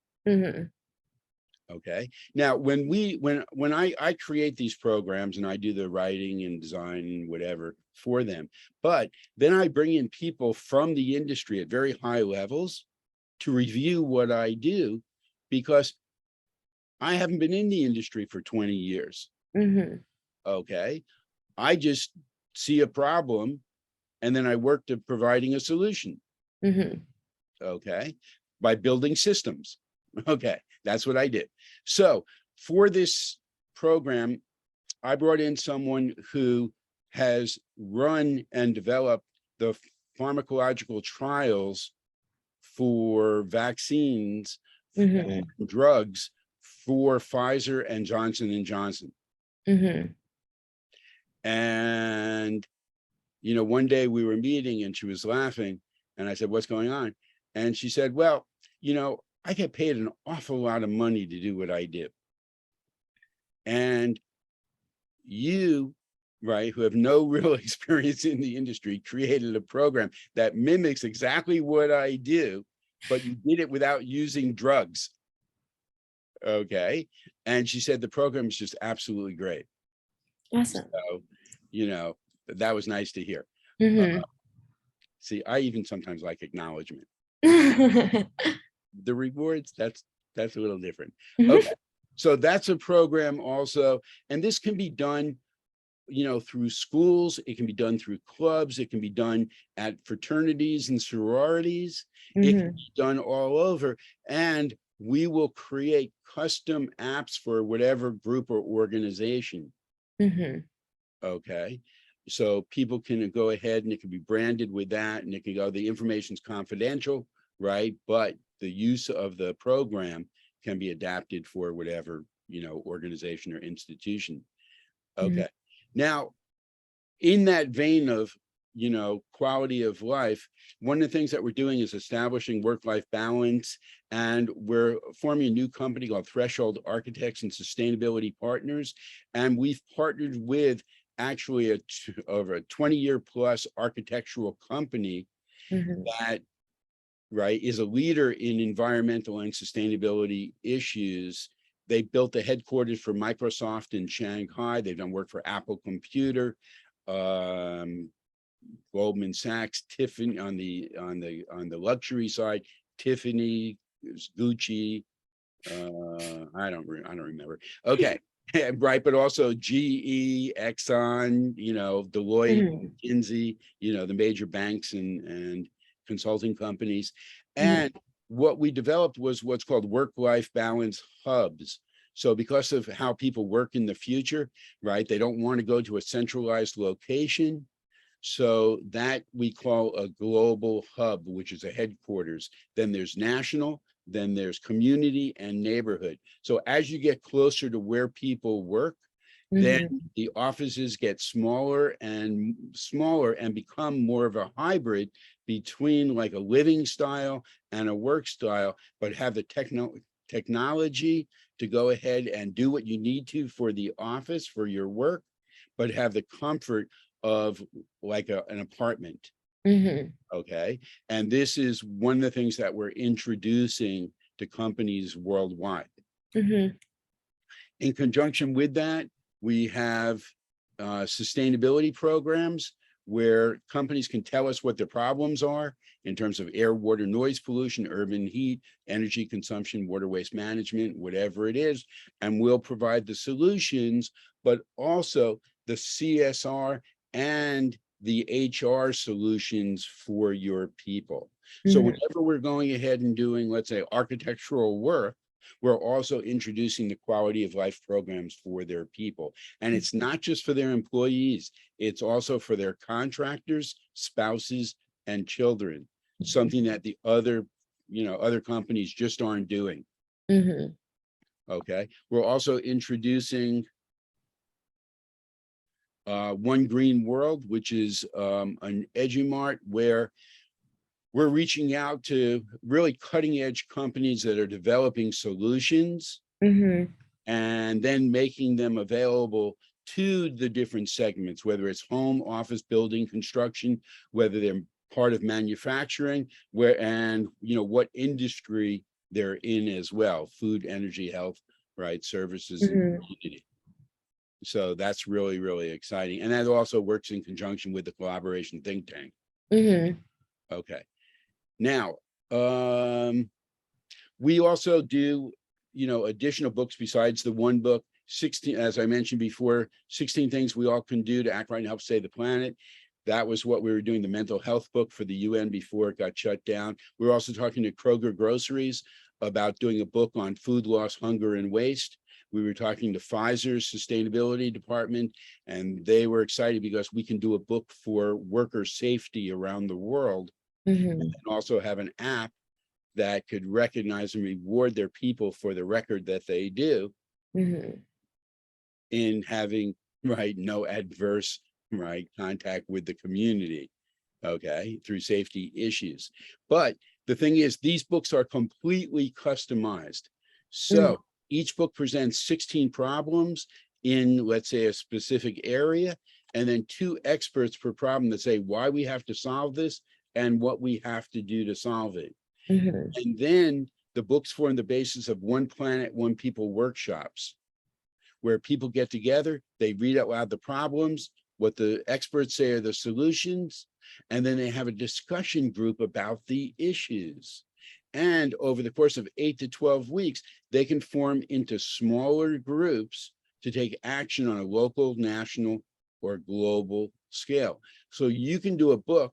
Okay. Now, when I create these programs and I do the writing and design and whatever for them, but then I bring in people from the industry at very high levels to review what I do, because I haven't been in the industry for 20 years. Okay. I just see a problem and then I work to providing a solution. Okay. By building systems. Okay. That's what I did. So for this program, I brought in someone who has run and developed the pharmacological trials for vaccines and drugs for Pfizer and Johnson and Johnson. And, one day we were meeting and she was laughing and I said, what's going on? And she said, well, I get paid an awful lot of money to do what I do. And you, right, who have no real experience in the industry, created a program that mimics exactly what I do, but you did it without using drugs. Okay. And she said the program is just absolutely great. Awesome. So, that was nice to hear. See, I even sometimes like acknowledgement. The rewards, that's a little different. Okay. So that's a program also. And this can be done, through schools. It can be done through clubs. It can be done at fraternities and sororities. It can be done all over. And we will create custom apps for whatever group or organization. Okay. So people can go ahead and it can be branded with that, and it can go, the information's confidential, right? But the use of the program can be adapted for whatever, organization or institution. Okay. Now, in that vein of, quality of life, one of the things that we're doing is establishing work-life balance, and we're forming a new company called Threshold Architects and Sustainability Partners. And we've partnered with actually over a 20-year plus architectural company that, right, is a leader in environmental and sustainability issues. They built the headquarters for Microsoft in Shanghai. They've done work for Apple Computer, Goldman Sachs, Tiffany on the luxury side, Tiffany, Gucci. I don't remember. Okay. Right, but also GE, Exxon, Deloitte, McKinsey, the major banks and consulting companies. And what we developed was what's called work-life balance hubs. So because of how people work in the future, right, they don't want to go to a centralized location. So that we call a global hub, which is a headquarters. Then there's national, then there's community and neighborhood. So as you get closer to where people work, then the offices get smaller and smaller and become more of a hybrid between like a living style and a work style, but have the technology to go ahead and do what you need to for the office, for your work, but have the comfort of like an apartment. Okay. And this is one of the things that we're introducing to companies worldwide. In conjunction with that, we have sustainability programs where companies can tell us what their problems are in terms of air, water, noise pollution, urban heat, energy consumption, water waste management, whatever it is, and we'll provide the solutions, but also the CSR and the HR solutions for your people. So whenever we're going ahead and doing, let's say, architectural work, we're also introducing the quality of life programs for their people. And it's not just for their employees, it's also for their contractors, spouses, and children, something that the other companies just aren't doing. Okay. We're also introducing One Green World, which is an Edumart where we're reaching out to really cutting edge companies that are developing solutions and then making them available to the different segments, whether it's home, office, building, construction, whether they're part of manufacturing, what industry they're in as well, food, energy, health, right? Services and Mhm. community. So that's really, really exciting. And that also works in conjunction with the collaboration think tank. Mhm. Okay. Now, we also do, additional books besides the one book, 16, as I mentioned before, 16 things we all can do to act right and help save the planet. That was what we were doing, the mental health book for the UN before it got shut down. We were also talking to Kroger Groceries about doing a book on food loss, hunger, and waste. We were talking to Pfizer's sustainability department, and they were excited because we can do a book for worker safety around the world, Mhm. and also have an app that could recognize and reward their people for the record that they do Mhm. in having, right, no adverse, right, contact with the community, okay, through safety issues. But the thing is, these books are completely customized. Mhm. So each book presents 16 problems in, let's say, a specific area, and then 2 experts per problem that say why we have to solve this and what we have to do to solve it. Mhm. And then the books form the basis of One Planet, One People workshops, where people get together, they read out loud the problems, what the experts say are the solutions, and then they have a discussion group about the issues. And over the course of 8 to 12 weeks, they can form into smaller groups to take action on a local, national, or global scale. So you can do a book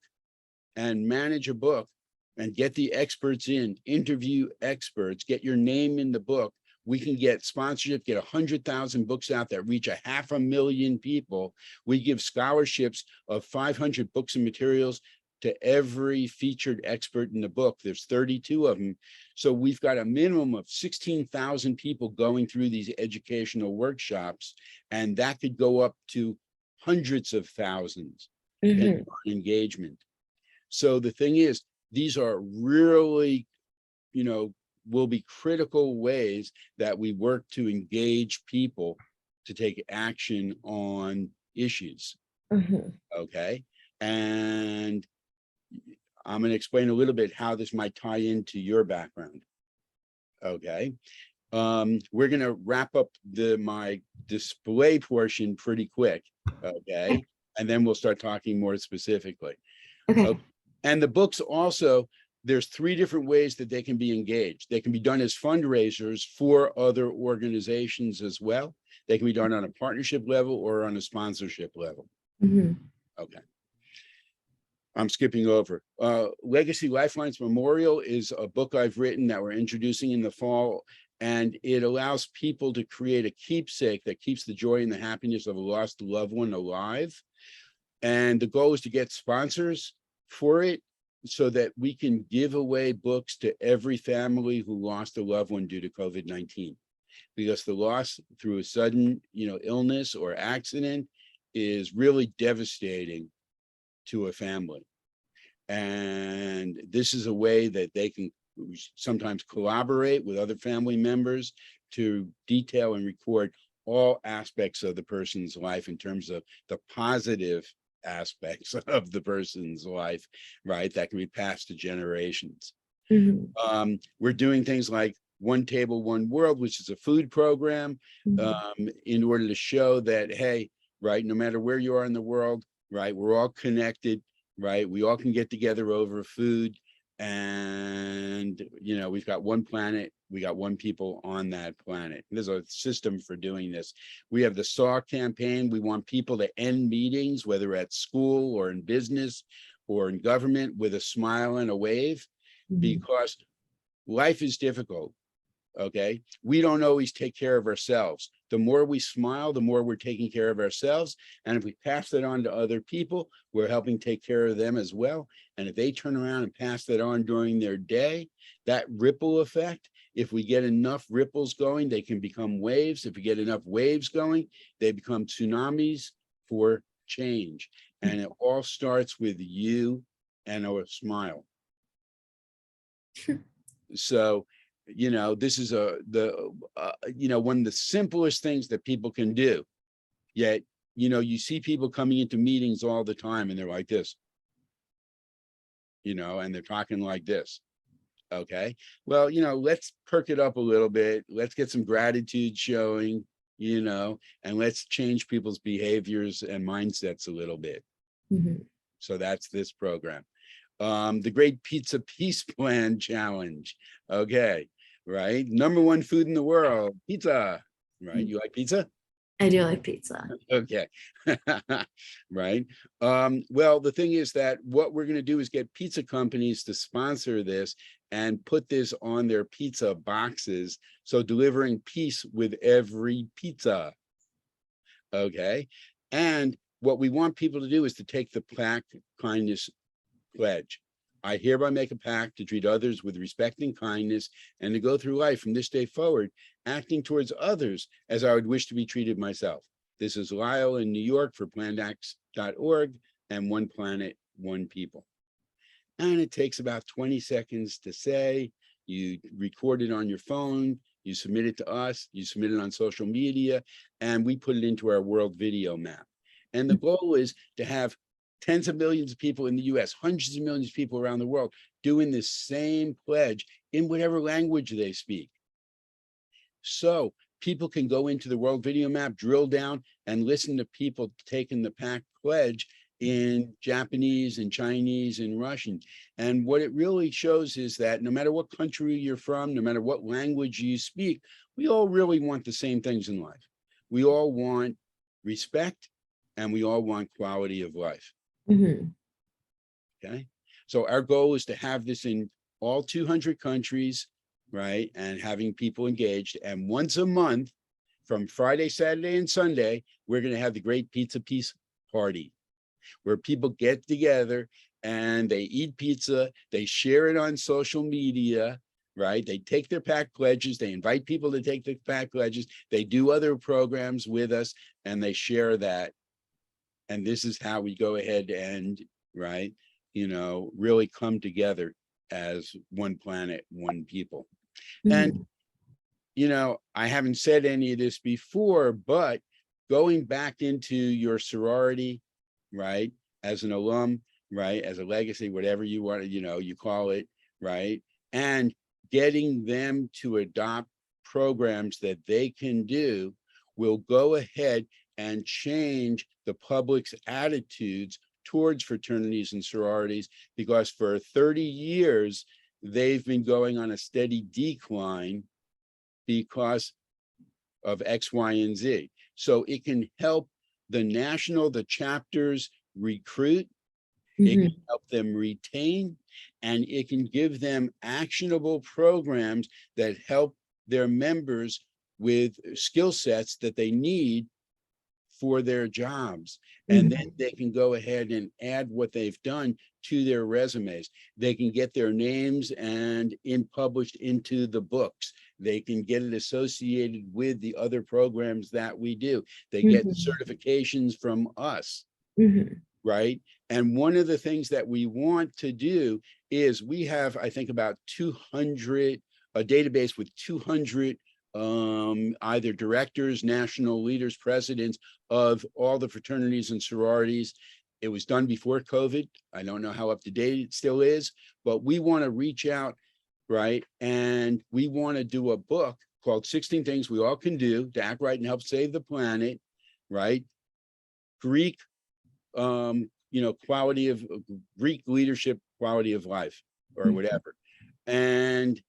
and manage a book and get the experts in, interview experts, get your name in the book. We can get sponsorship, get 100,000 books out that reach 500,000 people. We give scholarships of 500 books and materials to every featured expert in the book. There's 32 of them. So we've got a minimum of 16,000 people going through these educational workshops, and that could go up to hundreds of thousands depending Mhm. on engagement. So the thing is, these are really, will be critical ways that we work to engage people to take action on issues. Mhm. Okay. And I'm going to explain a little bit how this might tie into your background. Okay. We're going to wrap up my display portion pretty quick. Okay. And then we'll start talking more specifically. Okay. Okay. And the books also, there's 3 different ways that they can be engaged. They can be done as fundraisers for other organizations as well. They can be done on a partnership level or on a sponsorship level. Mhm. Okay. I'm skipping over. Legacy Lifelines Memorial is a book I've written that we're introducing in the fall, and it allows people to create a keepsake that keeps the joy and the happiness of a lost loved one alive. And the goal is to get sponsors for it so that we can give away books to every family who lost a loved one due to COVID-19. Because the loss through a sudden, illness or accident is really devastating to a family. And this is a way that they can sometimes collaborate with other family members to detail and record all aspects of the person's life in terms of the positive aspects of the person's life, right? That can be passed to generations. Mhm. We're doing things like One Table, One World, which is a food program, Mhm. in order to show that, hey, right, no matter where you are in the world, right, we're all connected, right? We all can get together over food. And, we've got one planet, we got one people on that planet. There's a system for doing this. We have the SAW campaign. We want people to end meetings, whether at school or in business or in government, with a smile and a wave, Mhm. because life is difficult. Okay. We don't always take care of ourselves. The more we smile, the more we're taking care of ourselves. And if we pass that on to other people, we're helping take care of them as well. And if they turn around and pass that on during their day, that ripple effect, if we get enough ripples going, they can become waves. If we get enough waves going, they become tsunamis for change. And it all starts with you and a smile. So, this is one of the simplest things that people can do. Yet, you see people coming into meetings all the time and they're like this, and they're talking like this. Okay. Well, let's perk it up a little bit. Let's get some gratitude showing, and let's change people's behaviors and mindsets a little bit. Mhm. So that's this program. The Great Pizza Peace Plan Challenge. Okay. Right. Number one food in the world, pizza. Right. You like pizza? I do like pizza. Okay. Right. Well, the thing is that what we're going to do is get pizza companies to sponsor this and put this on their pizza boxes. So delivering peace with every pizza. Okay. And what we want people to do is to take the Plaque Kindness Pledge. I hereby make a pact to treat others with respect and kindness and to go through life from this day forward, acting towards others as I would wish to be treated myself. This is Lyle in New York for plannedacts.org and One Planet, One People. And it takes about 20 seconds to say. You record it on your phone, you submit it to us, you submit it on social media, and we put it into our world video map. And the goal is to have tens of millions of people in the US, hundreds of millions of people around the world doing this same pledge in whatever language they speak. So people can go into the world video map, drill down, and listen to people taking the pact pledge in Japanese and Chinese and Russian. And what it really shows is that no matter what country you're from, no matter what language you speak, we all really want the same things in life. We all want respect and we all want quality of life. Mhm. Okay. So our goal is to have this in all 200 countries, right? And having people engaged. And once a month, from Friday, Saturday, and Sunday, we're going to have the Great Pizza Peace Party, where people get together and they eat pizza, they share it on social media, right? They take their pact pledges, they invite people to take the pact pledges, they do other programs with us, and they share that. And this is how we go ahead and, right, really come together as one planet, one people. And, Mhm. I haven't said any of this before, but going back into your sorority, right, as an alum, right, as a legacy, whatever you want to, you call it, right, and getting them to adopt programs that they can do will go ahead and change the public's attitudes towards fraternities and sororities, because for 30 years, they've been going on a steady decline because of X, Y, and Z. So it can help the chapters recruit, it can Mhm. help them retain, and it can give them actionable programs that help their members with skill sets that they need for their jobs. And then Mhm. they can go ahead and add what they've done to their resumes. They can get their names and published into the books. They can get it associated with the other programs that we do. They get Mhm. certifications from us, Mhm. right? And one of the things that we want to do is we have, I think, about 200, a database with 200 either directors, national leaders, presidents of all the fraternities and sororities. It was done before COVID. I don't know how up to date it still is, but we want to reach out, right? And we want to do a book called 16 Things We All Can Do to Act Right and Help Save the Planet, right? Greek quality of Greek leadership, quality of life, or whatever. And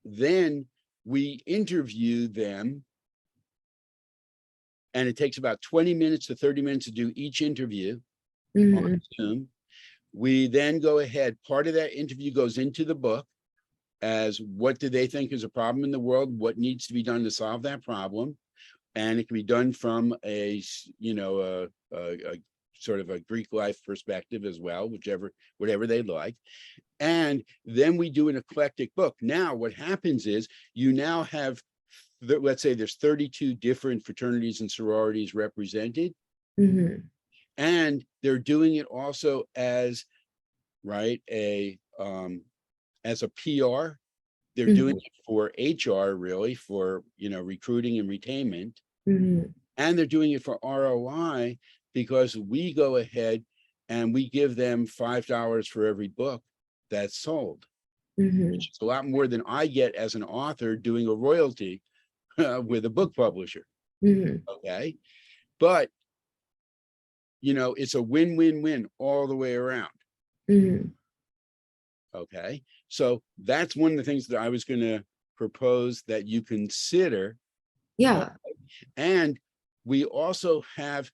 then we interview them, and it takes about 20 minutes to 30 minutes to do each interview on Mhm. Zoom. We then go ahead, part of that interview goes into the book as what do they think is a problem in the world, what needs to be done to solve that problem. And it can be done from a sort of a Greek life perspective as well, whatever they'd like. And then we do an eclectic book. Now, what happens is you now have, let's say there's 32 different fraternities and sororities represented, Mhm. and they're doing it also as, right, as a PR. They're doing Mhm. it for HR, really, for, recruiting and retainment. Mhm. And they're doing it for ROI because we go ahead and we give them $5 for every book that's sold. Mhm. It's a lot more than I get as an author doing a royalty with a book publisher. Mhm. Okay. But, it's a win-win-win all the way around. Mhm. Okay. So that's one of the things that I was going to propose that you consider. Yeah. And we also have,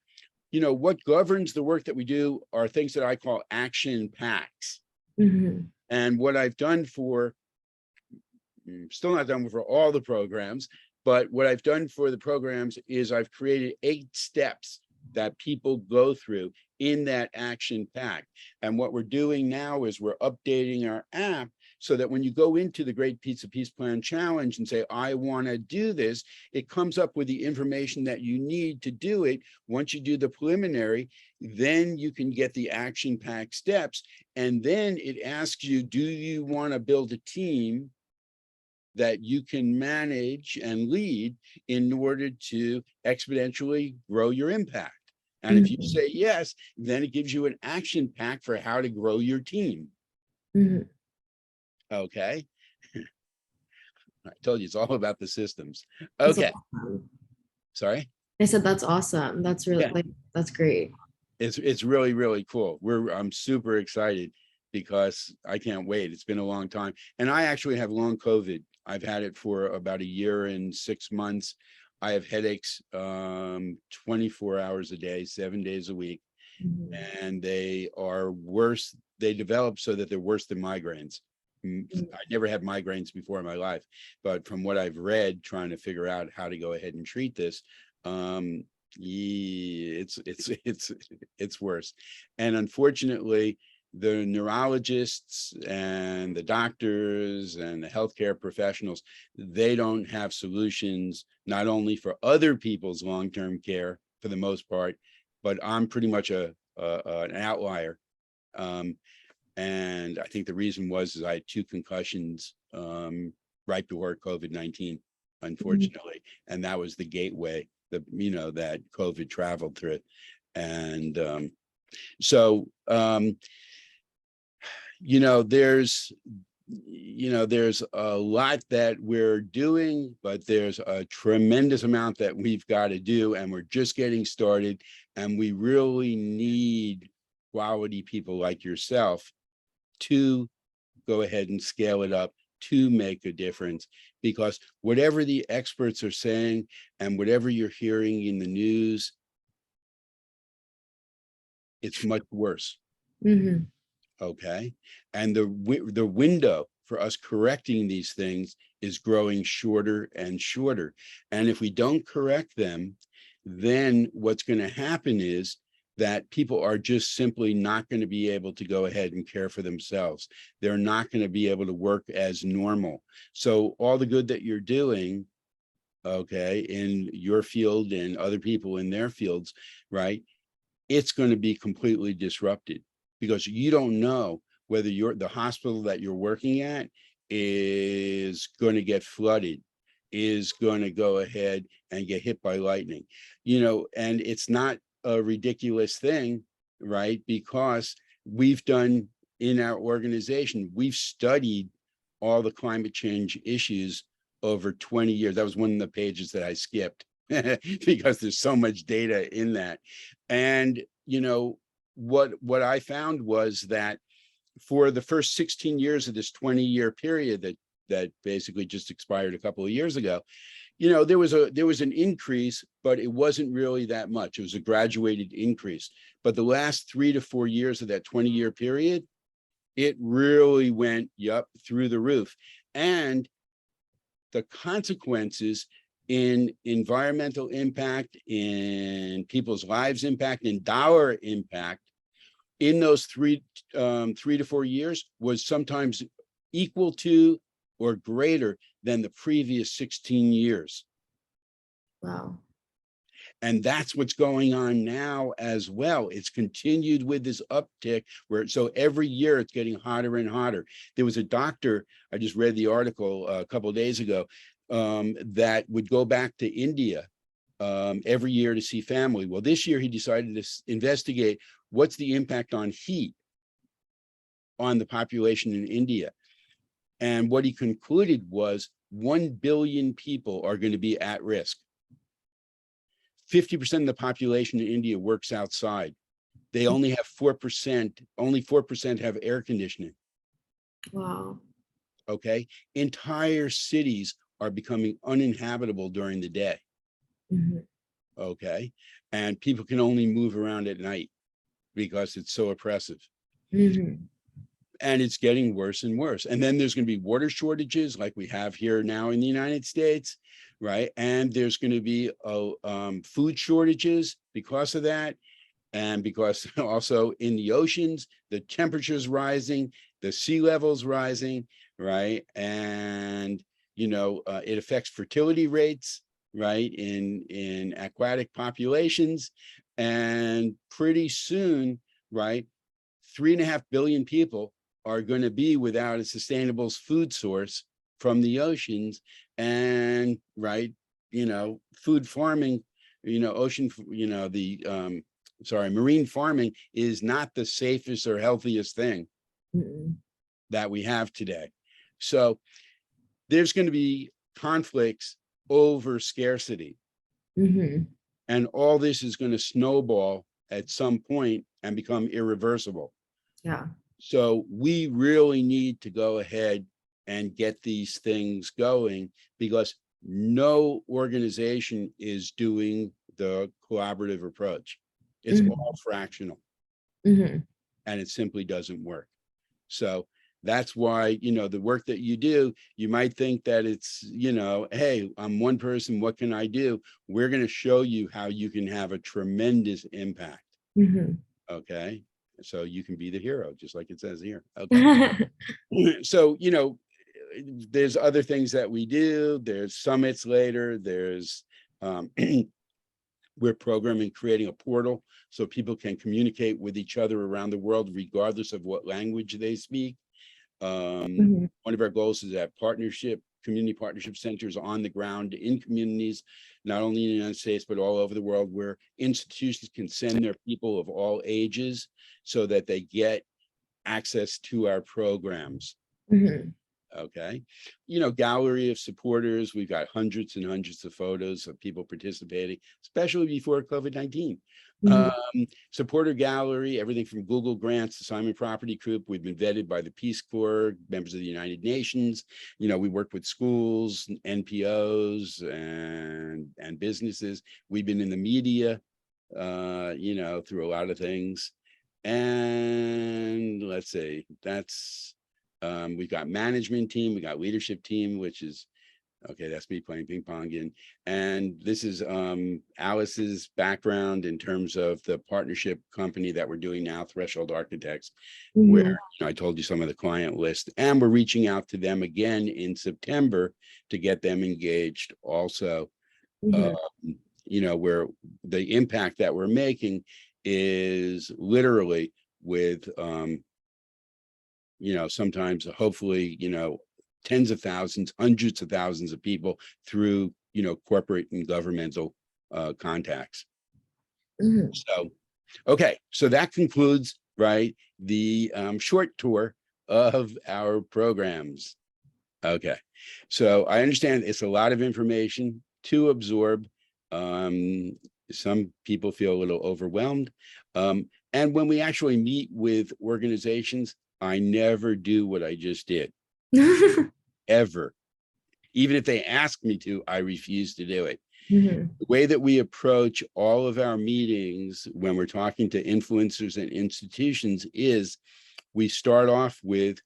what governs the work that we do are things that I call action packs. Mhm. And what I've done still not done for all the programs, but what I've done for the programs is I've created 8 steps that people go through in that action pack. And what we're doing now is we're updating our app so that when you go into the Great Pizza Peace Plan Challenge and say, I want to do this, it comes up with the information that you need to do it. Once you do the preliminary, then you can get the action pack steps. And then it asks you, do you want to build a team that you can manage and lead in order to exponentially grow your impact? And if you Mhm. say yes, then it gives you an action pack for how to grow your team. Mhm. Okay. I told you it's all about the systems. That's Okay. awesome. Sorry. I said that's awesome. That's really Yeah. like that's great. It's really, really cool. I'm super excited because I can't wait. It's been a long time. And I actually have long COVID. I've had it for about a year and 6 months. I have headaches 24 hours a day, 7 days a week, Mhm. and they are worse. They develop so that they're worse than migraines. I never had migraines before in my life, but from what I've read, trying to figure out how to go ahead and treat this, yeah, it's worse. And unfortunately, the neurologists and the doctors and the healthcare professionals, they don't have solutions, not only for other people's long-term care for the most part, but I'm pretty much an outlier. And I think the reason is I had 2 concussions right before COVID-19, Mhm. unfortunately, and that was the gateway that COVID traveled through. And so there's a lot that we're doing, but there's a tremendous amount that we've got to do, and we're just getting started. And we really need quality people like yourself to go ahead and scale it up, to make a difference, because whatever the experts are saying and whatever you're hearing in the news, it's much worse. Mhm. Okay. And the window for us correcting these things is growing shorter and shorter. And if we don't correct them, then what's going to happen is that people are just simply not going to be able to go ahead and care for themselves. They're not going to be able to work as normal. So all the good that you're doing, okay, in your field and other people in their fields, right, it's going to be completely disrupted, because you don't know whether the hospital that you're working at is going to get flooded, is going to go ahead and get hit by lightning, and it's not a ridiculous thing, right? Because we've done, in our organization, we've studied all the climate change issues over 20 years. That was one of the pages that I skipped because there's so much data in that. And what I found was that for the first 16 years of this 20-year period that basically just expired a couple of years ago, there was an increase, but it wasn't really that much. It was a graduated increase. But the last 3 to 4 years of that 20-year period, it really went through the roof. And the consequences in environmental impact, in people's lives impact, in dollar impact in those 3 to 4 years was sometimes equal to or greater than the previous 16 years. Wow. And that's what's going on now as well. It's continued with this uptick so every year it's getting hotter and hotter. There was a doctor, I just read the article a couple of days ago, that would go back to India every year to see family. Well, this year he decided to investigate what's the impact on heat on the population in India. And what he concluded was 1 billion people are going to be at risk. 50% of the population in India works outside. They only have 4%, only 4% have air conditioning. Wow. Okay. Entire cities are becoming uninhabitable during the day. Mm-hmm. Okay. And people can only move around at night because it's so oppressive. Mm-hmm. And it's getting worse and worse. And then there's going to be water shortages like we have here now in the United States, right? And there's going to be food shortages because of that. And because also in the oceans, the temperature's rising, the sea level's rising, right? And, it affects fertility rates, right? In aquatic populations. And pretty soon, right? 3.5 billion people are going to be without a sustainable food source from the oceans. And right, food farming, ocean, marine farming is not the safest or healthiest thing that we have today. So there's going to be conflicts over scarcity. Mm-hmm. And all this is going to snowball at some point and become irreversible. Yeah. So we really need to go ahead and get these things going, because no organization is doing the collaborative approach. It's all fractional, Mm-hmm. and it simply doesn't work. So that's why, the work that you do, you might think that it's, hey, I'm one person, what can I do? We're going to show you how you can have a tremendous impact. Mm-hmm. Okay. So you can be the hero, just like it says here. Okay. So, there's other things that we do. There's summits later. There's, we're programming, creating a portal so people can communicate with each other around the world, regardless of what language they speak. One of our goals is that community partnership centers on the ground in communities, not only in the United States, but all over the world, where institutions can send their people of all ages so that they get access to our programs. Mm-hmm. Okay. Gallery of supporters. We've got hundreds and hundreds of photos of people participating, especially before COVID-19. Supporter gallery, everything from Google grants to Simon Property Group. We've been vetted by the Peace Corps, members of the United Nations. We work with schools, NPOs, and businesses. We've been in the media, through a lot of things. And let's see, we've got management team, we got leadership team, which is, okay, that's me playing ping pong again. And this is Alice's background in terms of the partnership company that we're doing now, Threshold Architects, where I told you some of the client list, and we're reaching out to them again in September to get them engaged also. Where the impact that we're making is literally with sometimes hopefully tens of thousands, hundreds of thousands of people through corporate and governmental contacts. So okay, so that concludes the short tour of our programs. Okay, so I understand it's a lot of information to absorb. Some people feel a little overwhelmed. And when we actually meet with organizations, I never do what I just did. Ever. Even if they ask me to, I refuse to do it. The way that we approach all of our meetings when we're talking to influencers and institutions is we start off with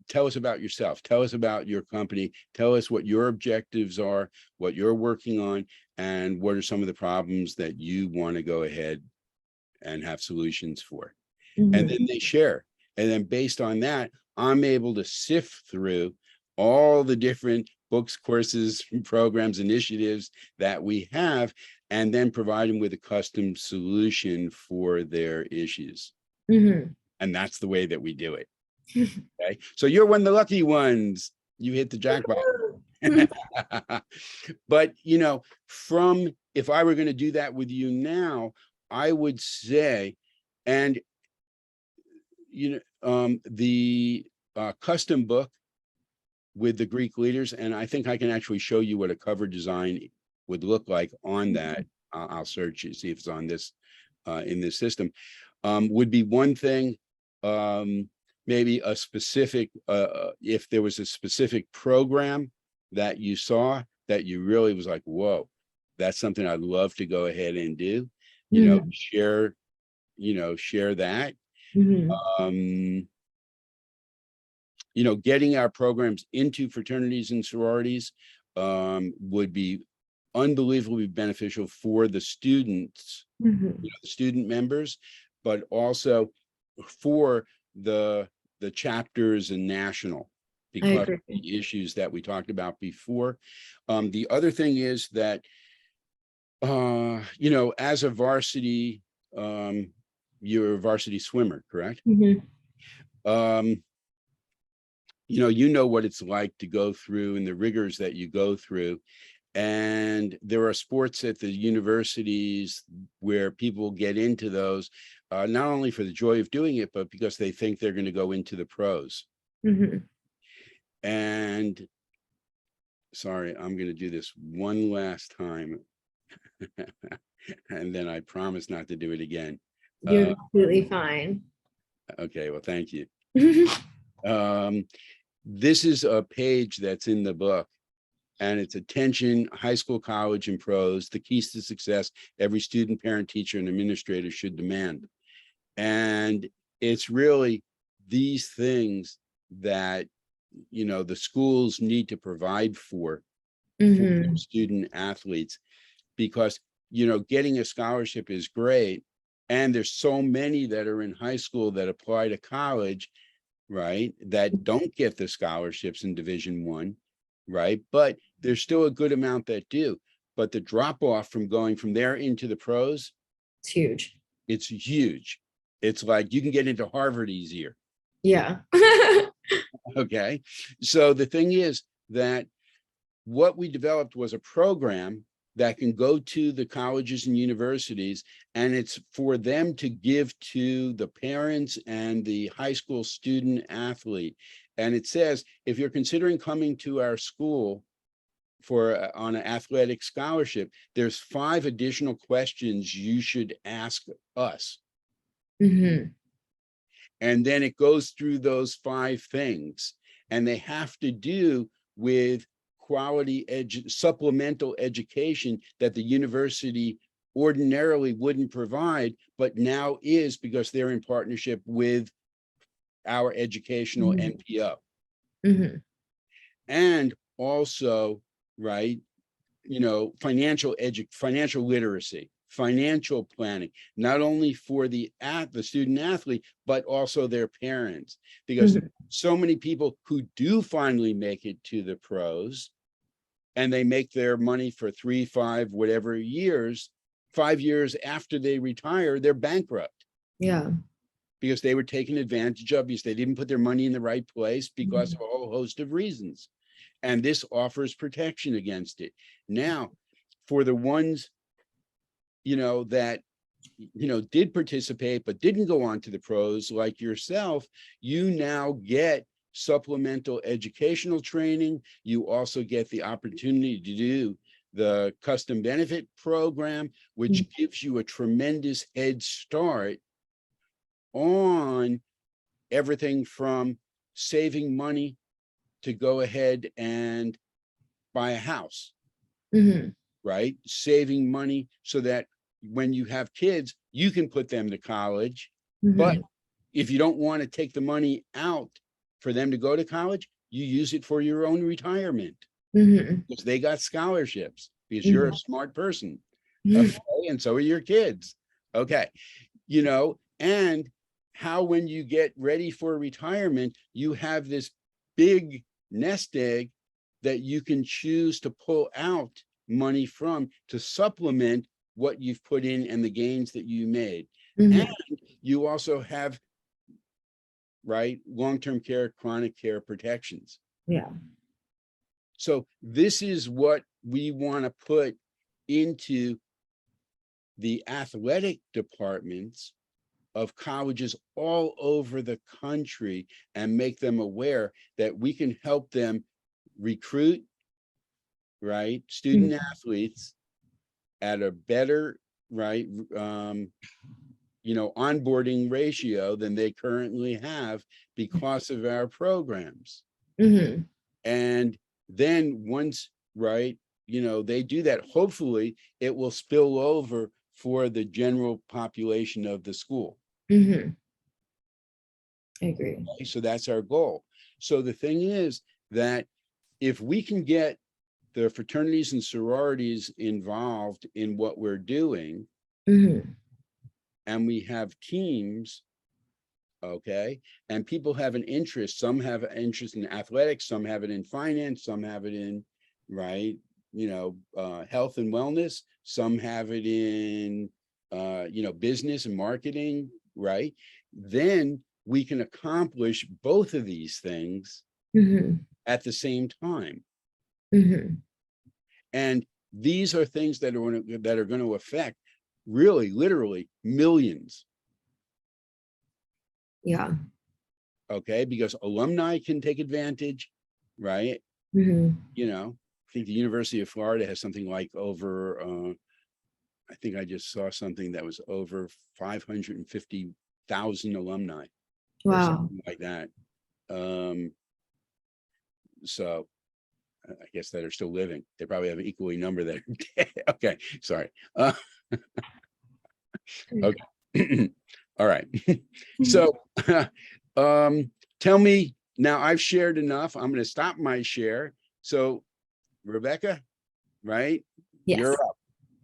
tell us about yourself, tell us about your company, tell us what your objectives are, what you're working on, and what are some of the problems that you want to go ahead and have solutions for. And then they share. And then based on that, I'm able to sift through all the different books, courses, programs, initiatives that we have, and then provide them with a custom solution for their issues. And that's the way that we do it. Okay. So you're one of the lucky ones. You hit the jackpot. But, if I were going to do that with you now, I would say, and the custom book with the Greek leaders. And I think I can actually show you what a cover design would look like on that. I'll search it, see if it's on this in this system. Would be one thing. Maybe a specific, if there was a specific program that you saw that you really was like, whoa, that's something I'd love to go ahead and do, share that. Getting our programs into fraternities and sororities would be unbelievably beneficial for the students, the student members, but also for the chapters and national, because of the issues that we talked about before. The other thing is that, as a varsity, you're a varsity swimmer, correct? You know what it's like to go through and the rigors that you go through. And there are sports at the universities where people get into those, not only for the joy of doing it, but because they think they're going to go into the pros. And sorry, I'm going to do this one last time. And then I promise not to do it again. You're completely fine. Okay, well, thank you. This is a page that's in the book, and it's attention, high school, college, and pros, the keys to success every student, parent, teacher, and administrator should demand. And it's really these things that, the schools need to provide for their student athletes, because, getting a scholarship is great. And there's so many that are in high school that apply to college, right, that don't get the scholarships in Division I, right? But there's still a good amount that do. But the drop off from going from there into the pros, It's huge. it's huge. It's like you can get into Harvard easier. Yeah. Okay. So the thing is that what we developed was a program that can go to the colleges and universities, and it's for them to give to the parents and the high school student athlete. And it says, if you're considering coming to our school on an athletic scholarship, there's 5 additional questions you should ask us. And then it goes through those 5 things, and they have to do with quality supplemental education that the university ordinarily wouldn't provide, but now is, because they're in partnership with our educational NPO. And also, right, financial literacy, financial planning, not only for the student athlete, but also their parents, because so many people who do finally make it to the pros, and they make their money for 3, 5, whatever years, 5 years after they retire, they're bankrupt. Yeah. Because they were taken advantage of, because they didn't put their money in the right place because of a whole host of reasons. And this offers protection against it. Now, for the ones, that, did participate, but didn't go on to the pros, like yourself, you now get supplemental educational training. You also get the opportunity to do the custom benefit program, which gives you a tremendous head start on everything from saving money to go ahead and buy a house, right? Saving money so that when you have kids, you can put them to college. But if you don't want to take the money out for them to go to college, you use it for your own retirement, because they got scholarships, because you're a smart person. Okay, and so are your kids. Okay, and how, when you get ready for retirement, you have this big nest egg that you can choose to pull out money from to supplement what you've put in and the gains that you made. And you also have, right, long-term care, chronic care protections. Yeah. So this is what we want to put into the athletic departments of colleges all over the country, and make them aware that we can help them recruit, right, student athletes at a better, right, onboarding ratio than they currently have because of our programs. And then once, right, they do that, hopefully it will spill over for the general population of the school. I agree. Okay, so that's our goal. So the thing is that if we can get the fraternities and sororities involved in what we're doing, and we have teams, okay, and people have an interest, some have an interest in athletics, some have it in finance, some have it in, right, health and wellness, some have it in, business and marketing, right? Then we can accomplish both of these things at the same time. And these are things that are going to affect really, literally millions. Yeah. Okay, because alumni can take advantage, right? I think the University of Florida has something like over, I think I just saw something that was over 550,000 alumni. Or Wow. something like that. So I guess that are still living. They probably have an equally number that are dead. Okay, sorry. Okay. All right. So tell me now, I've shared enough. I'm going to stop my share. So Rebecca, right? Yes. You're up.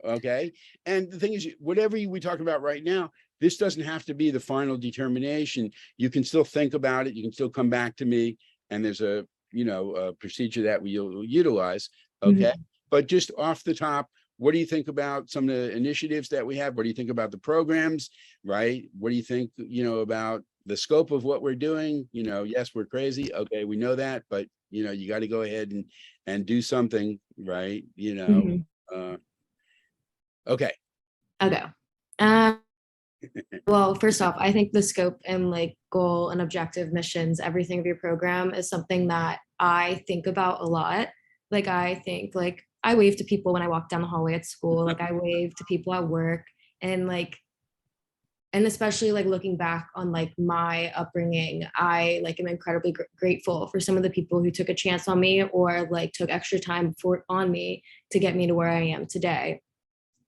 Okay. And the thing is, whatever we talk about right now, this doesn't have to be the final determination. You can still think about it. You can still come back to me. And there's a procedure that we'll utilize. Okay. But just off the top, what do you think about some of the initiatives that we have? What do you think about the programs, right? What do you think, about the scope of what we're doing? Yes, we're crazy. Okay, we know that, but you got to go ahead and do something, right? Okay. Okay. Well, first off, I think the scope and goal and objective missions, everything of your program is something that I think about a lot. I think I wave to people when I walk down the hallway at school, I wave to people at work, and especially looking back on my upbringing, I am incredibly grateful for some of the people who took a chance on me or took extra time on me to get me to where I am today.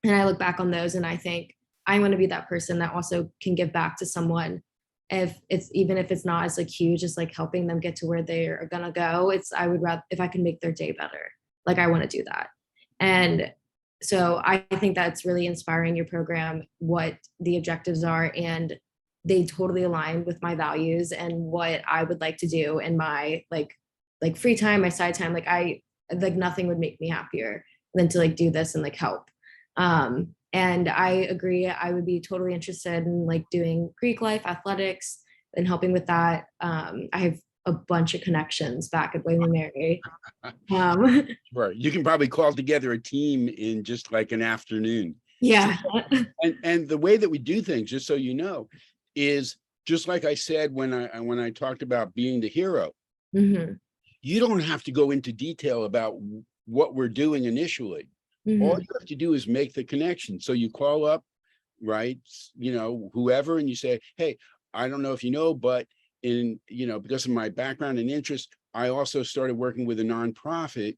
And I look back on those and I think I want to be that person that also can give back to someone, even if it's not as huge as helping them get to where they are gonna go. I would rather, if I can make their day better, I want to do that. And so I think that's really inspiring, your program, what the objectives are, and they totally align with my values and what I would like to do in my free time, my side time. Nothing would make me happier than to do this and help. And I agree, I would be totally interested in doing Greek life, athletics, and helping with that. I have a bunch of connections back at William & Mary. Sure. You can probably call together a team in just an afternoon. Yeah. And the way that we do things, just so you know, is just like I said when I talked about being the hero. You don't have to go into detail about what we're doing initially. All you have to do is make the connection. So you call up, right, whoever, and you say, hey, I don't know if you know, but because of my background and interest, I also started working with a nonprofit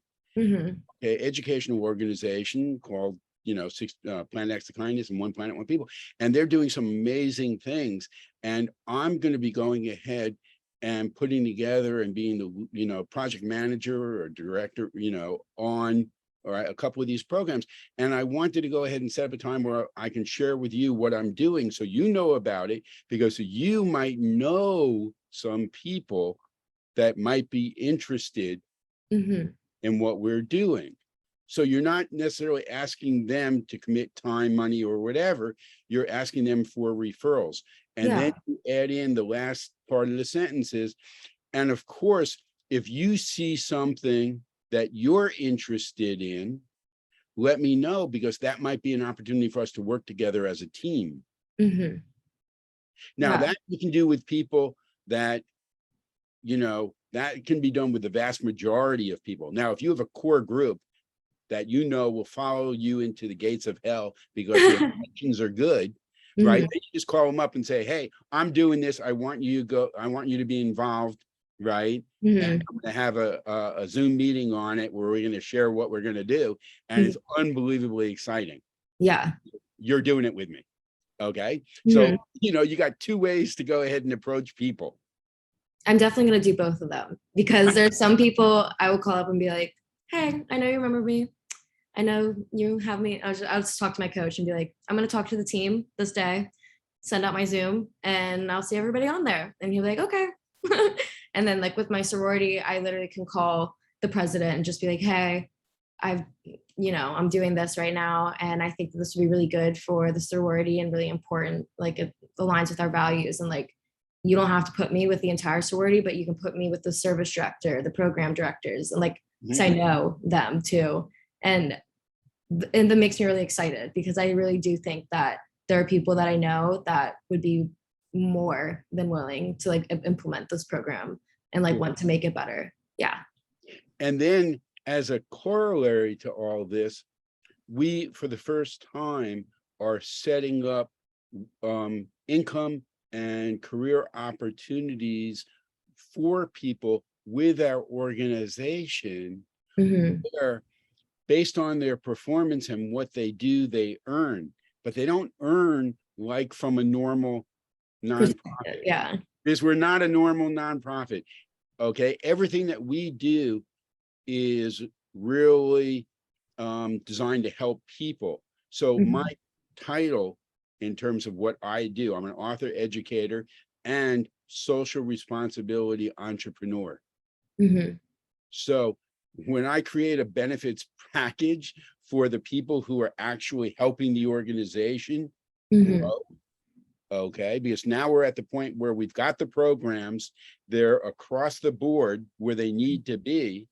educational organization called, Planet Acts of Kindness and One Planet, One People. And they're doing some amazing things. And I'm going to be going ahead and putting together and being the, project manager or director, on a couple of these programs. And I wanted to go ahead and set up a time where I can share with you what I'm doing so you know about it, because you might know some people that might be interested in what we're doing. So you're not necessarily asking them to commit time, money, or whatever. You're asking them for referrals. And then you add in the last part of the sentences. And of course, if you see something that you're interested in, let me know, because that might be an opportunity for us to work together as a team. Now that you can do with people that, That can be done with the vast majority of people. Now, if you have a core group that you know will follow you into the gates of hell because your intentions are good, right? Mhm. Then you just call them up and say, hey, I'm doing this. I want you to be involved, right? And Mhm. I'm going to have a Zoom meeting on it where we're going to share what we're going to do. And it's unbelievably exciting. Yeah. You're doing it with me. Okay. So, Mhm. you got two ways to go ahead and approach people. I'm definitely going to do both of them because there's some people I will call up and be like, hey, I know you remember me. I know you have me. I'll just talk to my coach and be like, I'm going to talk to the team this day, send out my Zoom, and I'll see everybody on there. And he'll be like, okay. And then like with my sorority, I literally can call the president and just be like, hey, I'm doing this right now. And I think that this would be really good for the sorority and really important. Like it aligns with our values. And like, you don't have to put me with the entire sorority, but you can put me with the service director, the program directors, and like, because I know them too. And that makes me really excited because I really do think that there are people that I know that would be more than willing to like implement this program and like want to make it better. Yeah. And then as a corollary to all this, we, for the first time, are setting up income and career opportunities for people with our organization, where based on their performance and what they do, they earn, but they don't earn like from a normal nonprofit. Yeah. Because we're not a normal nonprofit. Okay. Everything that we do is really designed to help people. So my title in terms of what I do, I'm an author, educator, and social responsibility entrepreneur. So when I create a benefits package for the people who are actually helping the organization grow, okay, because now we're at the point where we've got the programs, they're across the board where they need to be,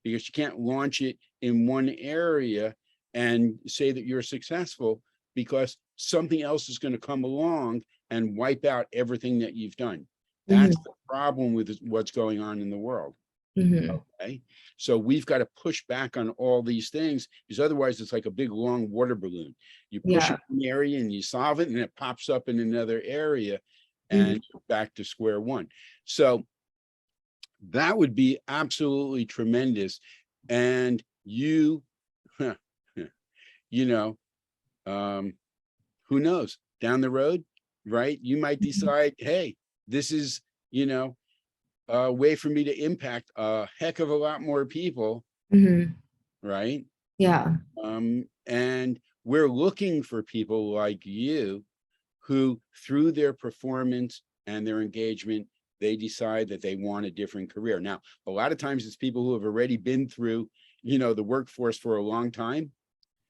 because you can't launch it in one area and say that you're successful, because something else is going to come along and wipe out everything that you've done. That's the problem with what's going on in the world. Okay, so we've got to push back on all these things, because otherwise it's like a big long water balloon. You push it in an area and you solve it, and it pops up in another area, and you're back to square one. So that would be absolutely tremendous. And who knows, down the road, right? You might decide, hey, this is, a way for me to impact a heck of a lot more people. Right. Yeah. And we're looking for people like you who, through their performance and their engagement, they decide that they want a different career. Now, a lot of times it's people who have already been through, the workforce for a long time.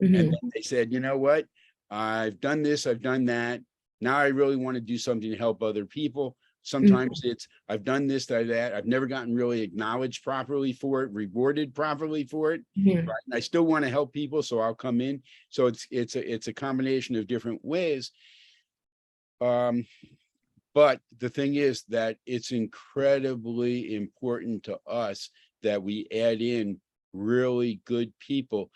And then they said, you know what, I've done this, I've done that. Now I really want to do something to help other people. Sometimes it's, I've done this, that, I've never gotten really acknowledged properly for it, rewarded properly for it. Right? And I still want to help people, so I'll come in. So it's a combination of different ways. But the thing is that it's incredibly important to us that we add in really good people.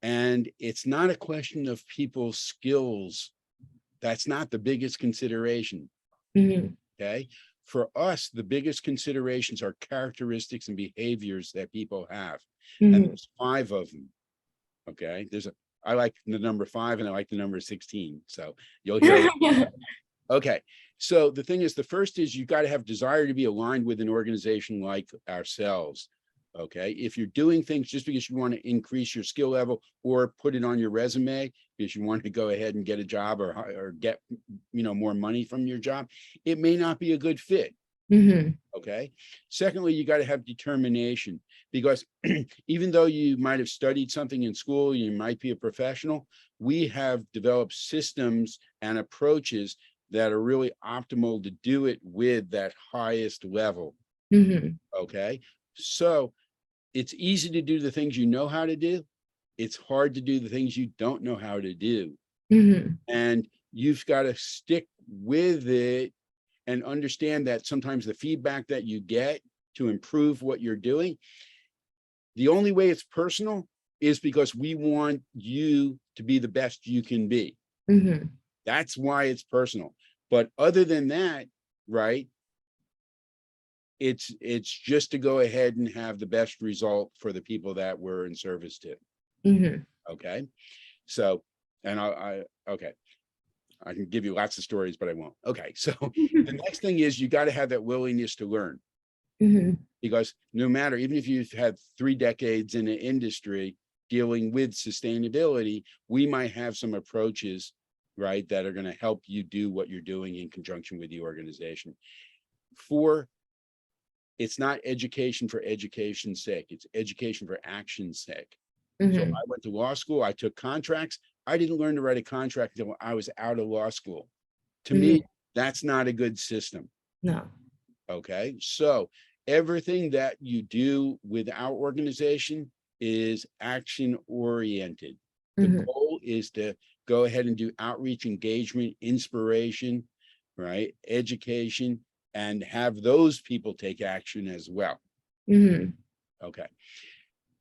And it's not a question of people's skills. That's not the biggest consideration. Okay. For us, the biggest considerations are characteristics and behaviors that people have. And there's 5 of them. Okay. I like the number 5 and I like the number 16. So you'll hear. Okay. So the thing is, the first is you got to have desire to be aligned with an organization like ourselves. Okay. If you're doing things just because you want to increase your skill level or put it on your resume because you want to go ahead and get a job or get, more money from your job, it may not be a good fit. Okay. Secondly, you got to have determination, because even though you might have studied something in school, you might be a professional, we have developed systems and approaches that are really optimal to do it with that highest level. Okay. So it's easy to do the things you know how to do. It's hard to do the things you don't know how to do. And you've got to stick with it and understand that sometimes the feedback that you get to improve what you're doing. The only way it's personal is because we want you to be the best you can be. Mm-hmm. That's why it's personal. But other than that, right, it's just to go ahead and have the best result for the people that we're in service to. Mm-hmm. Okay. So, and okay, I can give you lots of stories, but I won't. Okay. So the next thing is you got to have that willingness to learn. Mm-hmm. Because no matter, even if you've had 3 decades in the industry dealing with sustainability, we might have some approaches, right, that are going to help you do what you're doing in conjunction with the organization. It's not education for education's sake, it's education for action's sake. Mm-hmm. So I went to law school, I took contracts. I didn't learn to write a contract until I was out of law school. To me, that's not a good system. No. Okay, so everything that you do with our organization is action oriented. The goal is to go ahead and do outreach, engagement, inspiration, right, education, and have those people take action as well. Okay.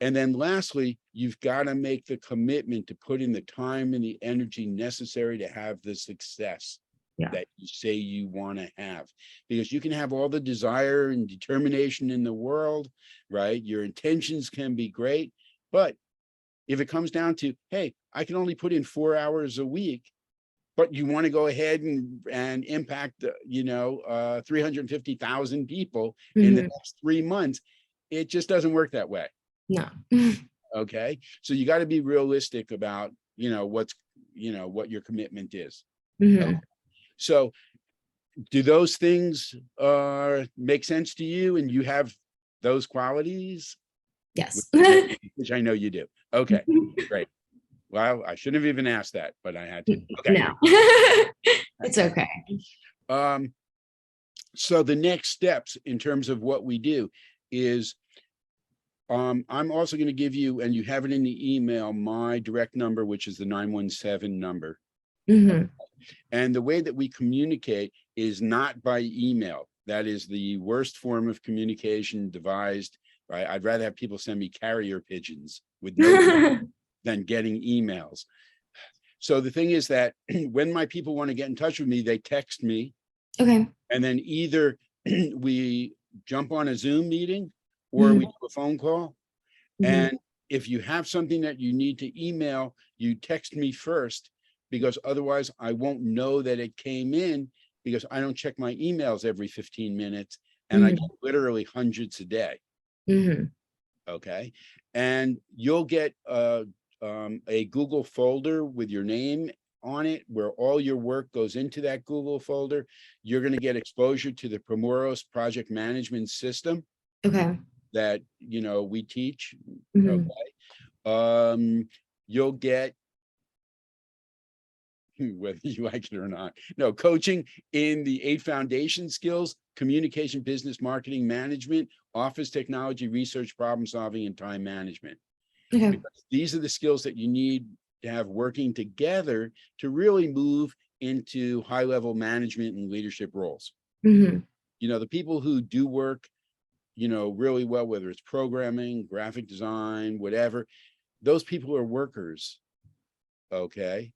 And then lastly, you've got to make the commitment to put in the time and the energy necessary to have the success that you say you want to have. Because you can have all the desire and determination in the world, right? Your intentions can be great, but if it comes down to, hey, I can only put in 4 hours a week, but you want to go ahead and impact, 350,000 people in the next 3 months, it just doesn't work that way. No. Okay. So you got to be realistic about, what your commitment is. Okay. So do those things make sense to you and you have those qualities? Yes. Which I know you do. Okay, great. Well, I shouldn't have even asked that, but I had to. Okay. No. It's okay. So the next steps in terms of what we do is I'm also going to give you, and you have it in the email, my direct number, which is the 917 number. And the way that we communicate is not by email. That is the worst form of communication devised, right? I'd rather have people send me carrier pigeons with no than getting emails. So the thing is that when my people want to get in touch with me, they text me. Okay. And then either we jump on a Zoom meeting or we do a phone call. And if you have something that you need to email, you text me first, because otherwise I won't know that it came in, because I don't check my emails every 15 minutes and I get literally hundreds a day. Okay. And you'll get a Google folder with your name on it, where all your work goes into that Google folder. You're going to get exposure to the Primoros project management system. Okay. That, we teach. Okay. You'll get, whether you like it or not, coaching in the 8 foundation skills: communication, business, marketing, management, office technology, research, problem solving, and time management. Okay. Because these are the skills that you need to have working together to really move into high level management and leadership roles. The people who do work, really well, whether it's programming, graphic design, whatever, those people are workers. Okay.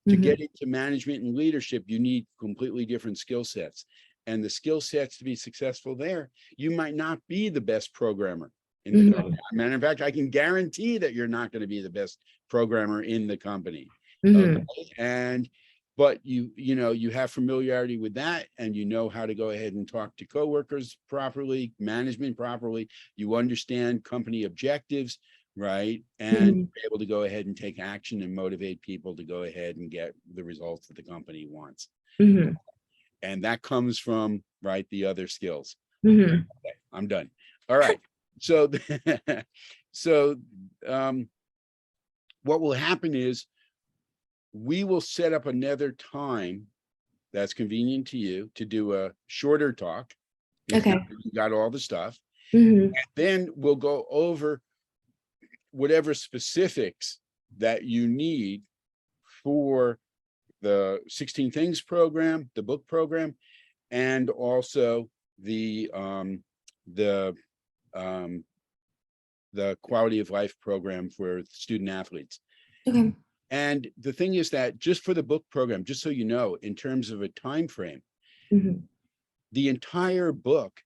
To get into management and leadership, you need completely different skill sets. And the skill sets to be successful there, you might not be the best programmer in the company. Matter of fact, I can guarantee that you're not going to be the best programmer in the company. Okay. But you have familiarity with that, and you know how to go ahead and talk to coworkers properly, management properly. You understand company objectives, right? And be able to go ahead and take action and motivate people to go ahead and get the results that the company wants. And that comes from, right, the other skills. Okay, I'm done. All right. So, what will happen is we will set up another time that's convenient to you to do a shorter talk. Okay. You got all the stuff. And then we'll go over whatever specifics that you need for the 16 Things program, the book program, and also the the quality of life program for student athletes. Okay. And the thing is that just for the book program, just so you know, in terms of a time frame, Mhm. the entire book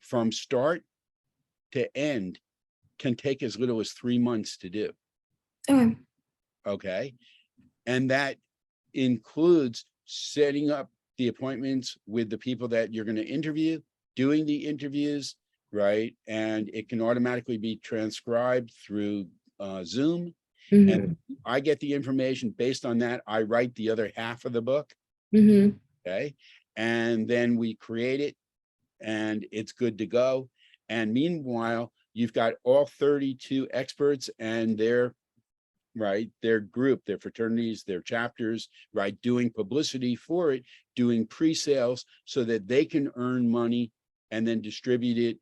from start to end can take as little as 3 months to do. Okay. Okay. And that includes setting up the appointments with the people that you're going to interview, doing the interviews, right? And it can automatically be transcribed through Zoom. Mhm. And I get the information based on that. I write the other half of the book. Mhm. Okay. And then we create it and it's good to go. And meanwhile, you've got all 32 experts and their group, their fraternities, their chapters, right, doing publicity for it, doing pre-sales so that they can earn money and then distribute it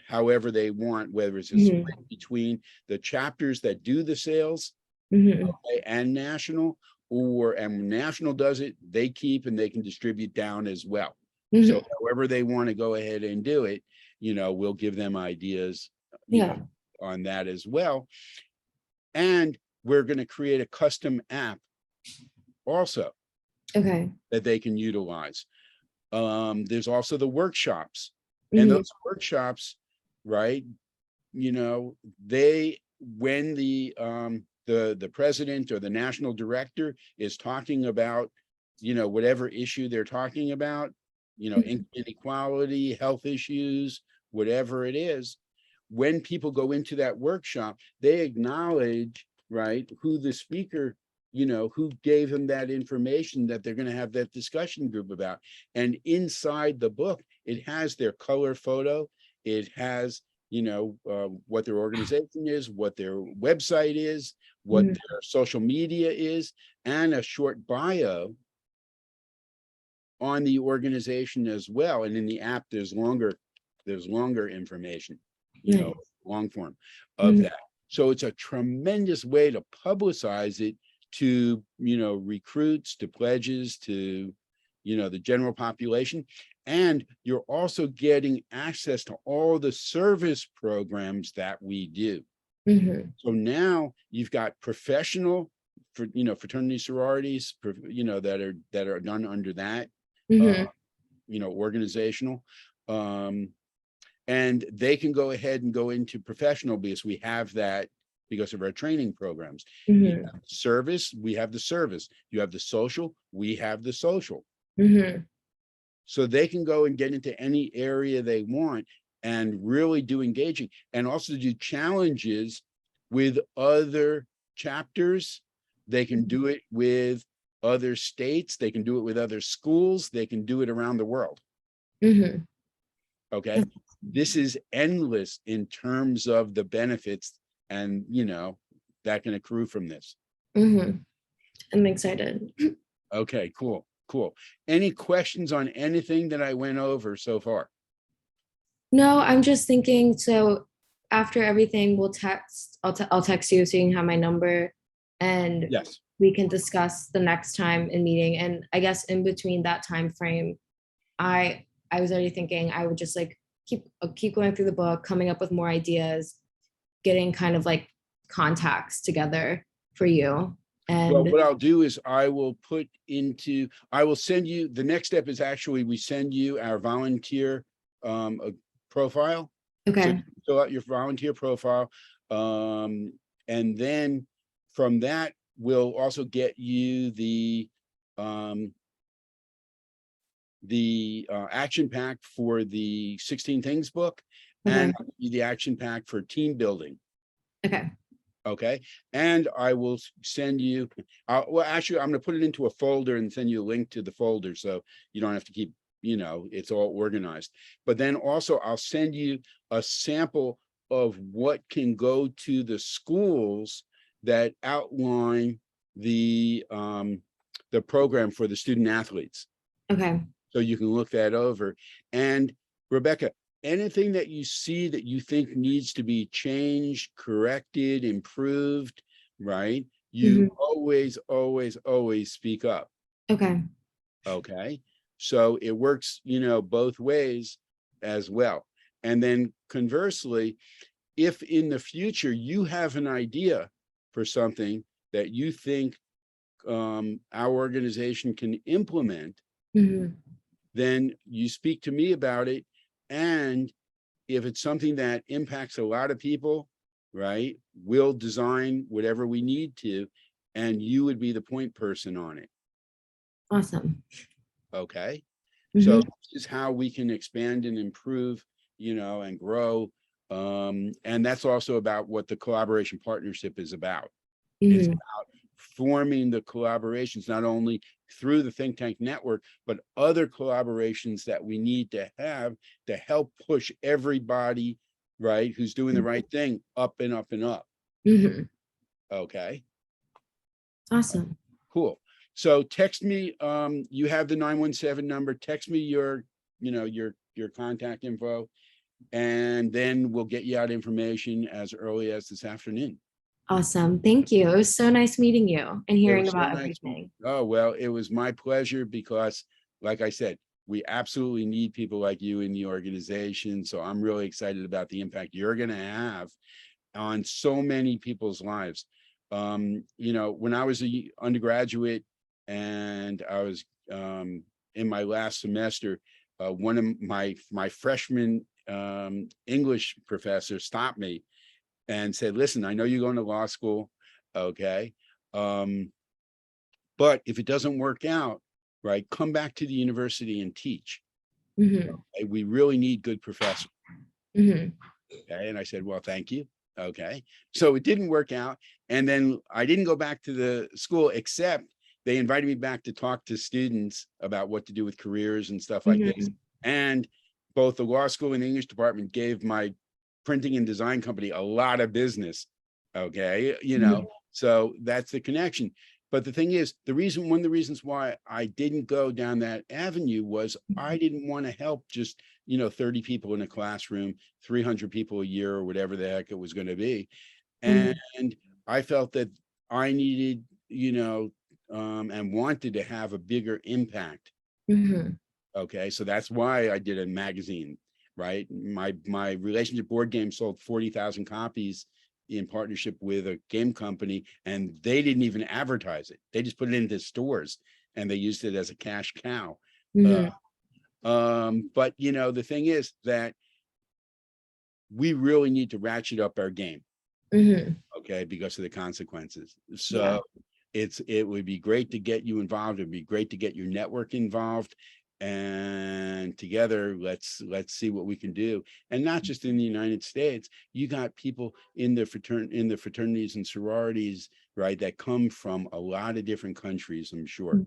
however they want, whether it's a Mhm. split between the chapters that do the sales, Mhm. okay, and national, and when national does it, they keep and they can distribute down as well. Mhm. So however they want to go ahead and do it, we'll give them ideas, Yeah. on that as well. And we're going to create a custom app also Okay. that they can utilize. There's also the workshops, and Mhm. those workshops, right? They when the president or the national director is talking about, whatever issue they're talking about, inequality, health issues, whatever it is, when people go into that workshop, they acknowledge, right, who the speaker, who gave them that information that they're going to have that discussion group about. And inside the book, it has their color photo. It has, what their organization is, what their website is, what Mhm. their social media is, and a short bio on the organization as well. And in the app, there's longer information, Nice. long form of that. So it's a tremendous way to publicize it to, recruits, to pledges, to, the general population. And you're also getting access to all the service programs that we do. Mhm. So now you've got professional for, fraternity sororities, that are done under that, Mhm. organizational. And they can go ahead and go into professional because we have that because of our training programs. You Mhm. have service, we have the service. You have the social, we have the social. Mhm. So they can go and get into any area they want and really do engaging, and also do challenges with other chapters. They can do it with other states. They can do it with other schools. They can do it around the world. Mhm. Okay. This is endless in terms of the benefits and, that can accrue from this. Mhm. I'm excited. Okay, cool. Any questions on anything that I went over so far? No, I'm just thinking. So after everything, we'll text. I'll text you so you can have my number, and Yes. we can discuss the next time in meeting. And I guess in between that time frame, I was already thinking I would just like keep going through the book, coming up with more ideas, getting kind of like contacts together for you. Well, And what I'll do is I will send you, the next step is actually we send you our volunteer profile. So okay. you fill out your volunteer profile. And then from that, we'll also get you the action pack for the 16 Things book, Okay. and the action pack for team building. Okay. Okay. And I will send you, well, actually, I'm going to put it into a folder and send you a link to the folder. So you don't have to keep, it's all organized. But then also I'll send you a sample of what can go to the schools that outline the program for the student athletes. Okay. So you can look that over. And Rebecca, anything that you see that you think needs to be changed, corrected, improved, right? You always speak up. Okay. Okay. So it works, both ways as well. And then conversely, if in the future you have an idea for something that you think our organization can implement, then you speak to me about it. And if it's something that impacts a lot of people, right, we'll design whatever we need to, and you would be the point person on it. Awesome. Okay. So this is how we can expand and improve, and grow. And that's also about what the collaboration partnership is about. It's about forming the collaborations, not only through the think tank network, but other collaborations that we need to have to help push everybody, right, who's doing the right thing up and up and up. Okay. Awesome. Cool. So text me, you have the 917 number, text me your contact info, and then we'll get you out information as early as this afternoon. Awesome. Thank you. It was so nice meeting you and hearing so about nice. everything. Oh, well, it was my pleasure because, like I said, we absolutely need people like you in the organization. So I'm really excited about the impact you're going to have on so many people's lives. When I was an undergraduate and I was in my last semester, one of my freshman English professor stopped me and said, listen, I know you're going to law school, okay? But if it doesn't work out, right, come back to the university and teach. Okay? We really need good professors. Okay, and I said, well, thank you. Okay, so it didn't work out. And then I didn't go back to the school, except they invited me back to talk to students about what to do with careers and stuff like this. And both the law school and the English department gave my printing and design company a lot of business. Okay, so that's the connection. But the thing is, one of the reasons why I didn't go down that avenue was I didn't want to help just 30 people in a classroom, 300 people a year, or whatever the heck it was going to be. And I felt that I needed, and wanted to have a bigger impact. Okay, so that's why I did a magazine, right? My relationship board game sold 40,000 copies in partnership with a game company, and they didn't even advertise it. They just put it into stores and they used it as a cash cow. But the thing is that we really need to ratchet up our game, okay, because of the consequences. So it would be great to get you involved. It'd be great to get your network involved, and together let's see what we can do. And not just in the United States. You got people in the fraternities and sororities, right, that come from a lot of different countries, I'm sure.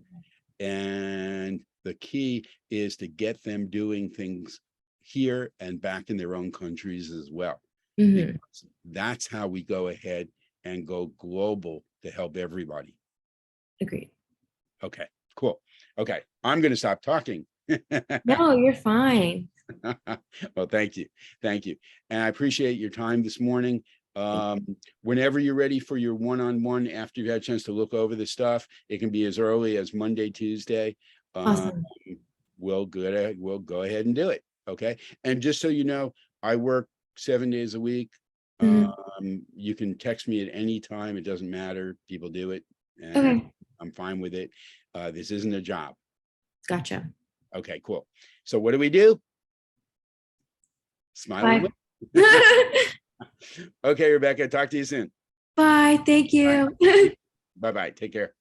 And the key is to get them doing things here and back in their own countries as well. Because that's how we go ahead and go global to help everybody. Agreed. Okay, cool. Okay, I'm going to stop talking. No, you're fine. Well, thank you. And I appreciate your time this morning. Whenever you're ready for your one-on-one, after you've had a chance to look over the stuff, it can be as early as Monday, Tuesday. Awesome. We'll go ahead and do it. Okay. And just so you know, I work 7 days a week. You can text me at any time. It doesn't matter. People do it. And I'm fine with it. This isn't a job. Gotcha. Okay, cool. So what do? Smile. Okay, Rebecca, talk to you soon. Bye. Thank you. Bye-bye. Take care.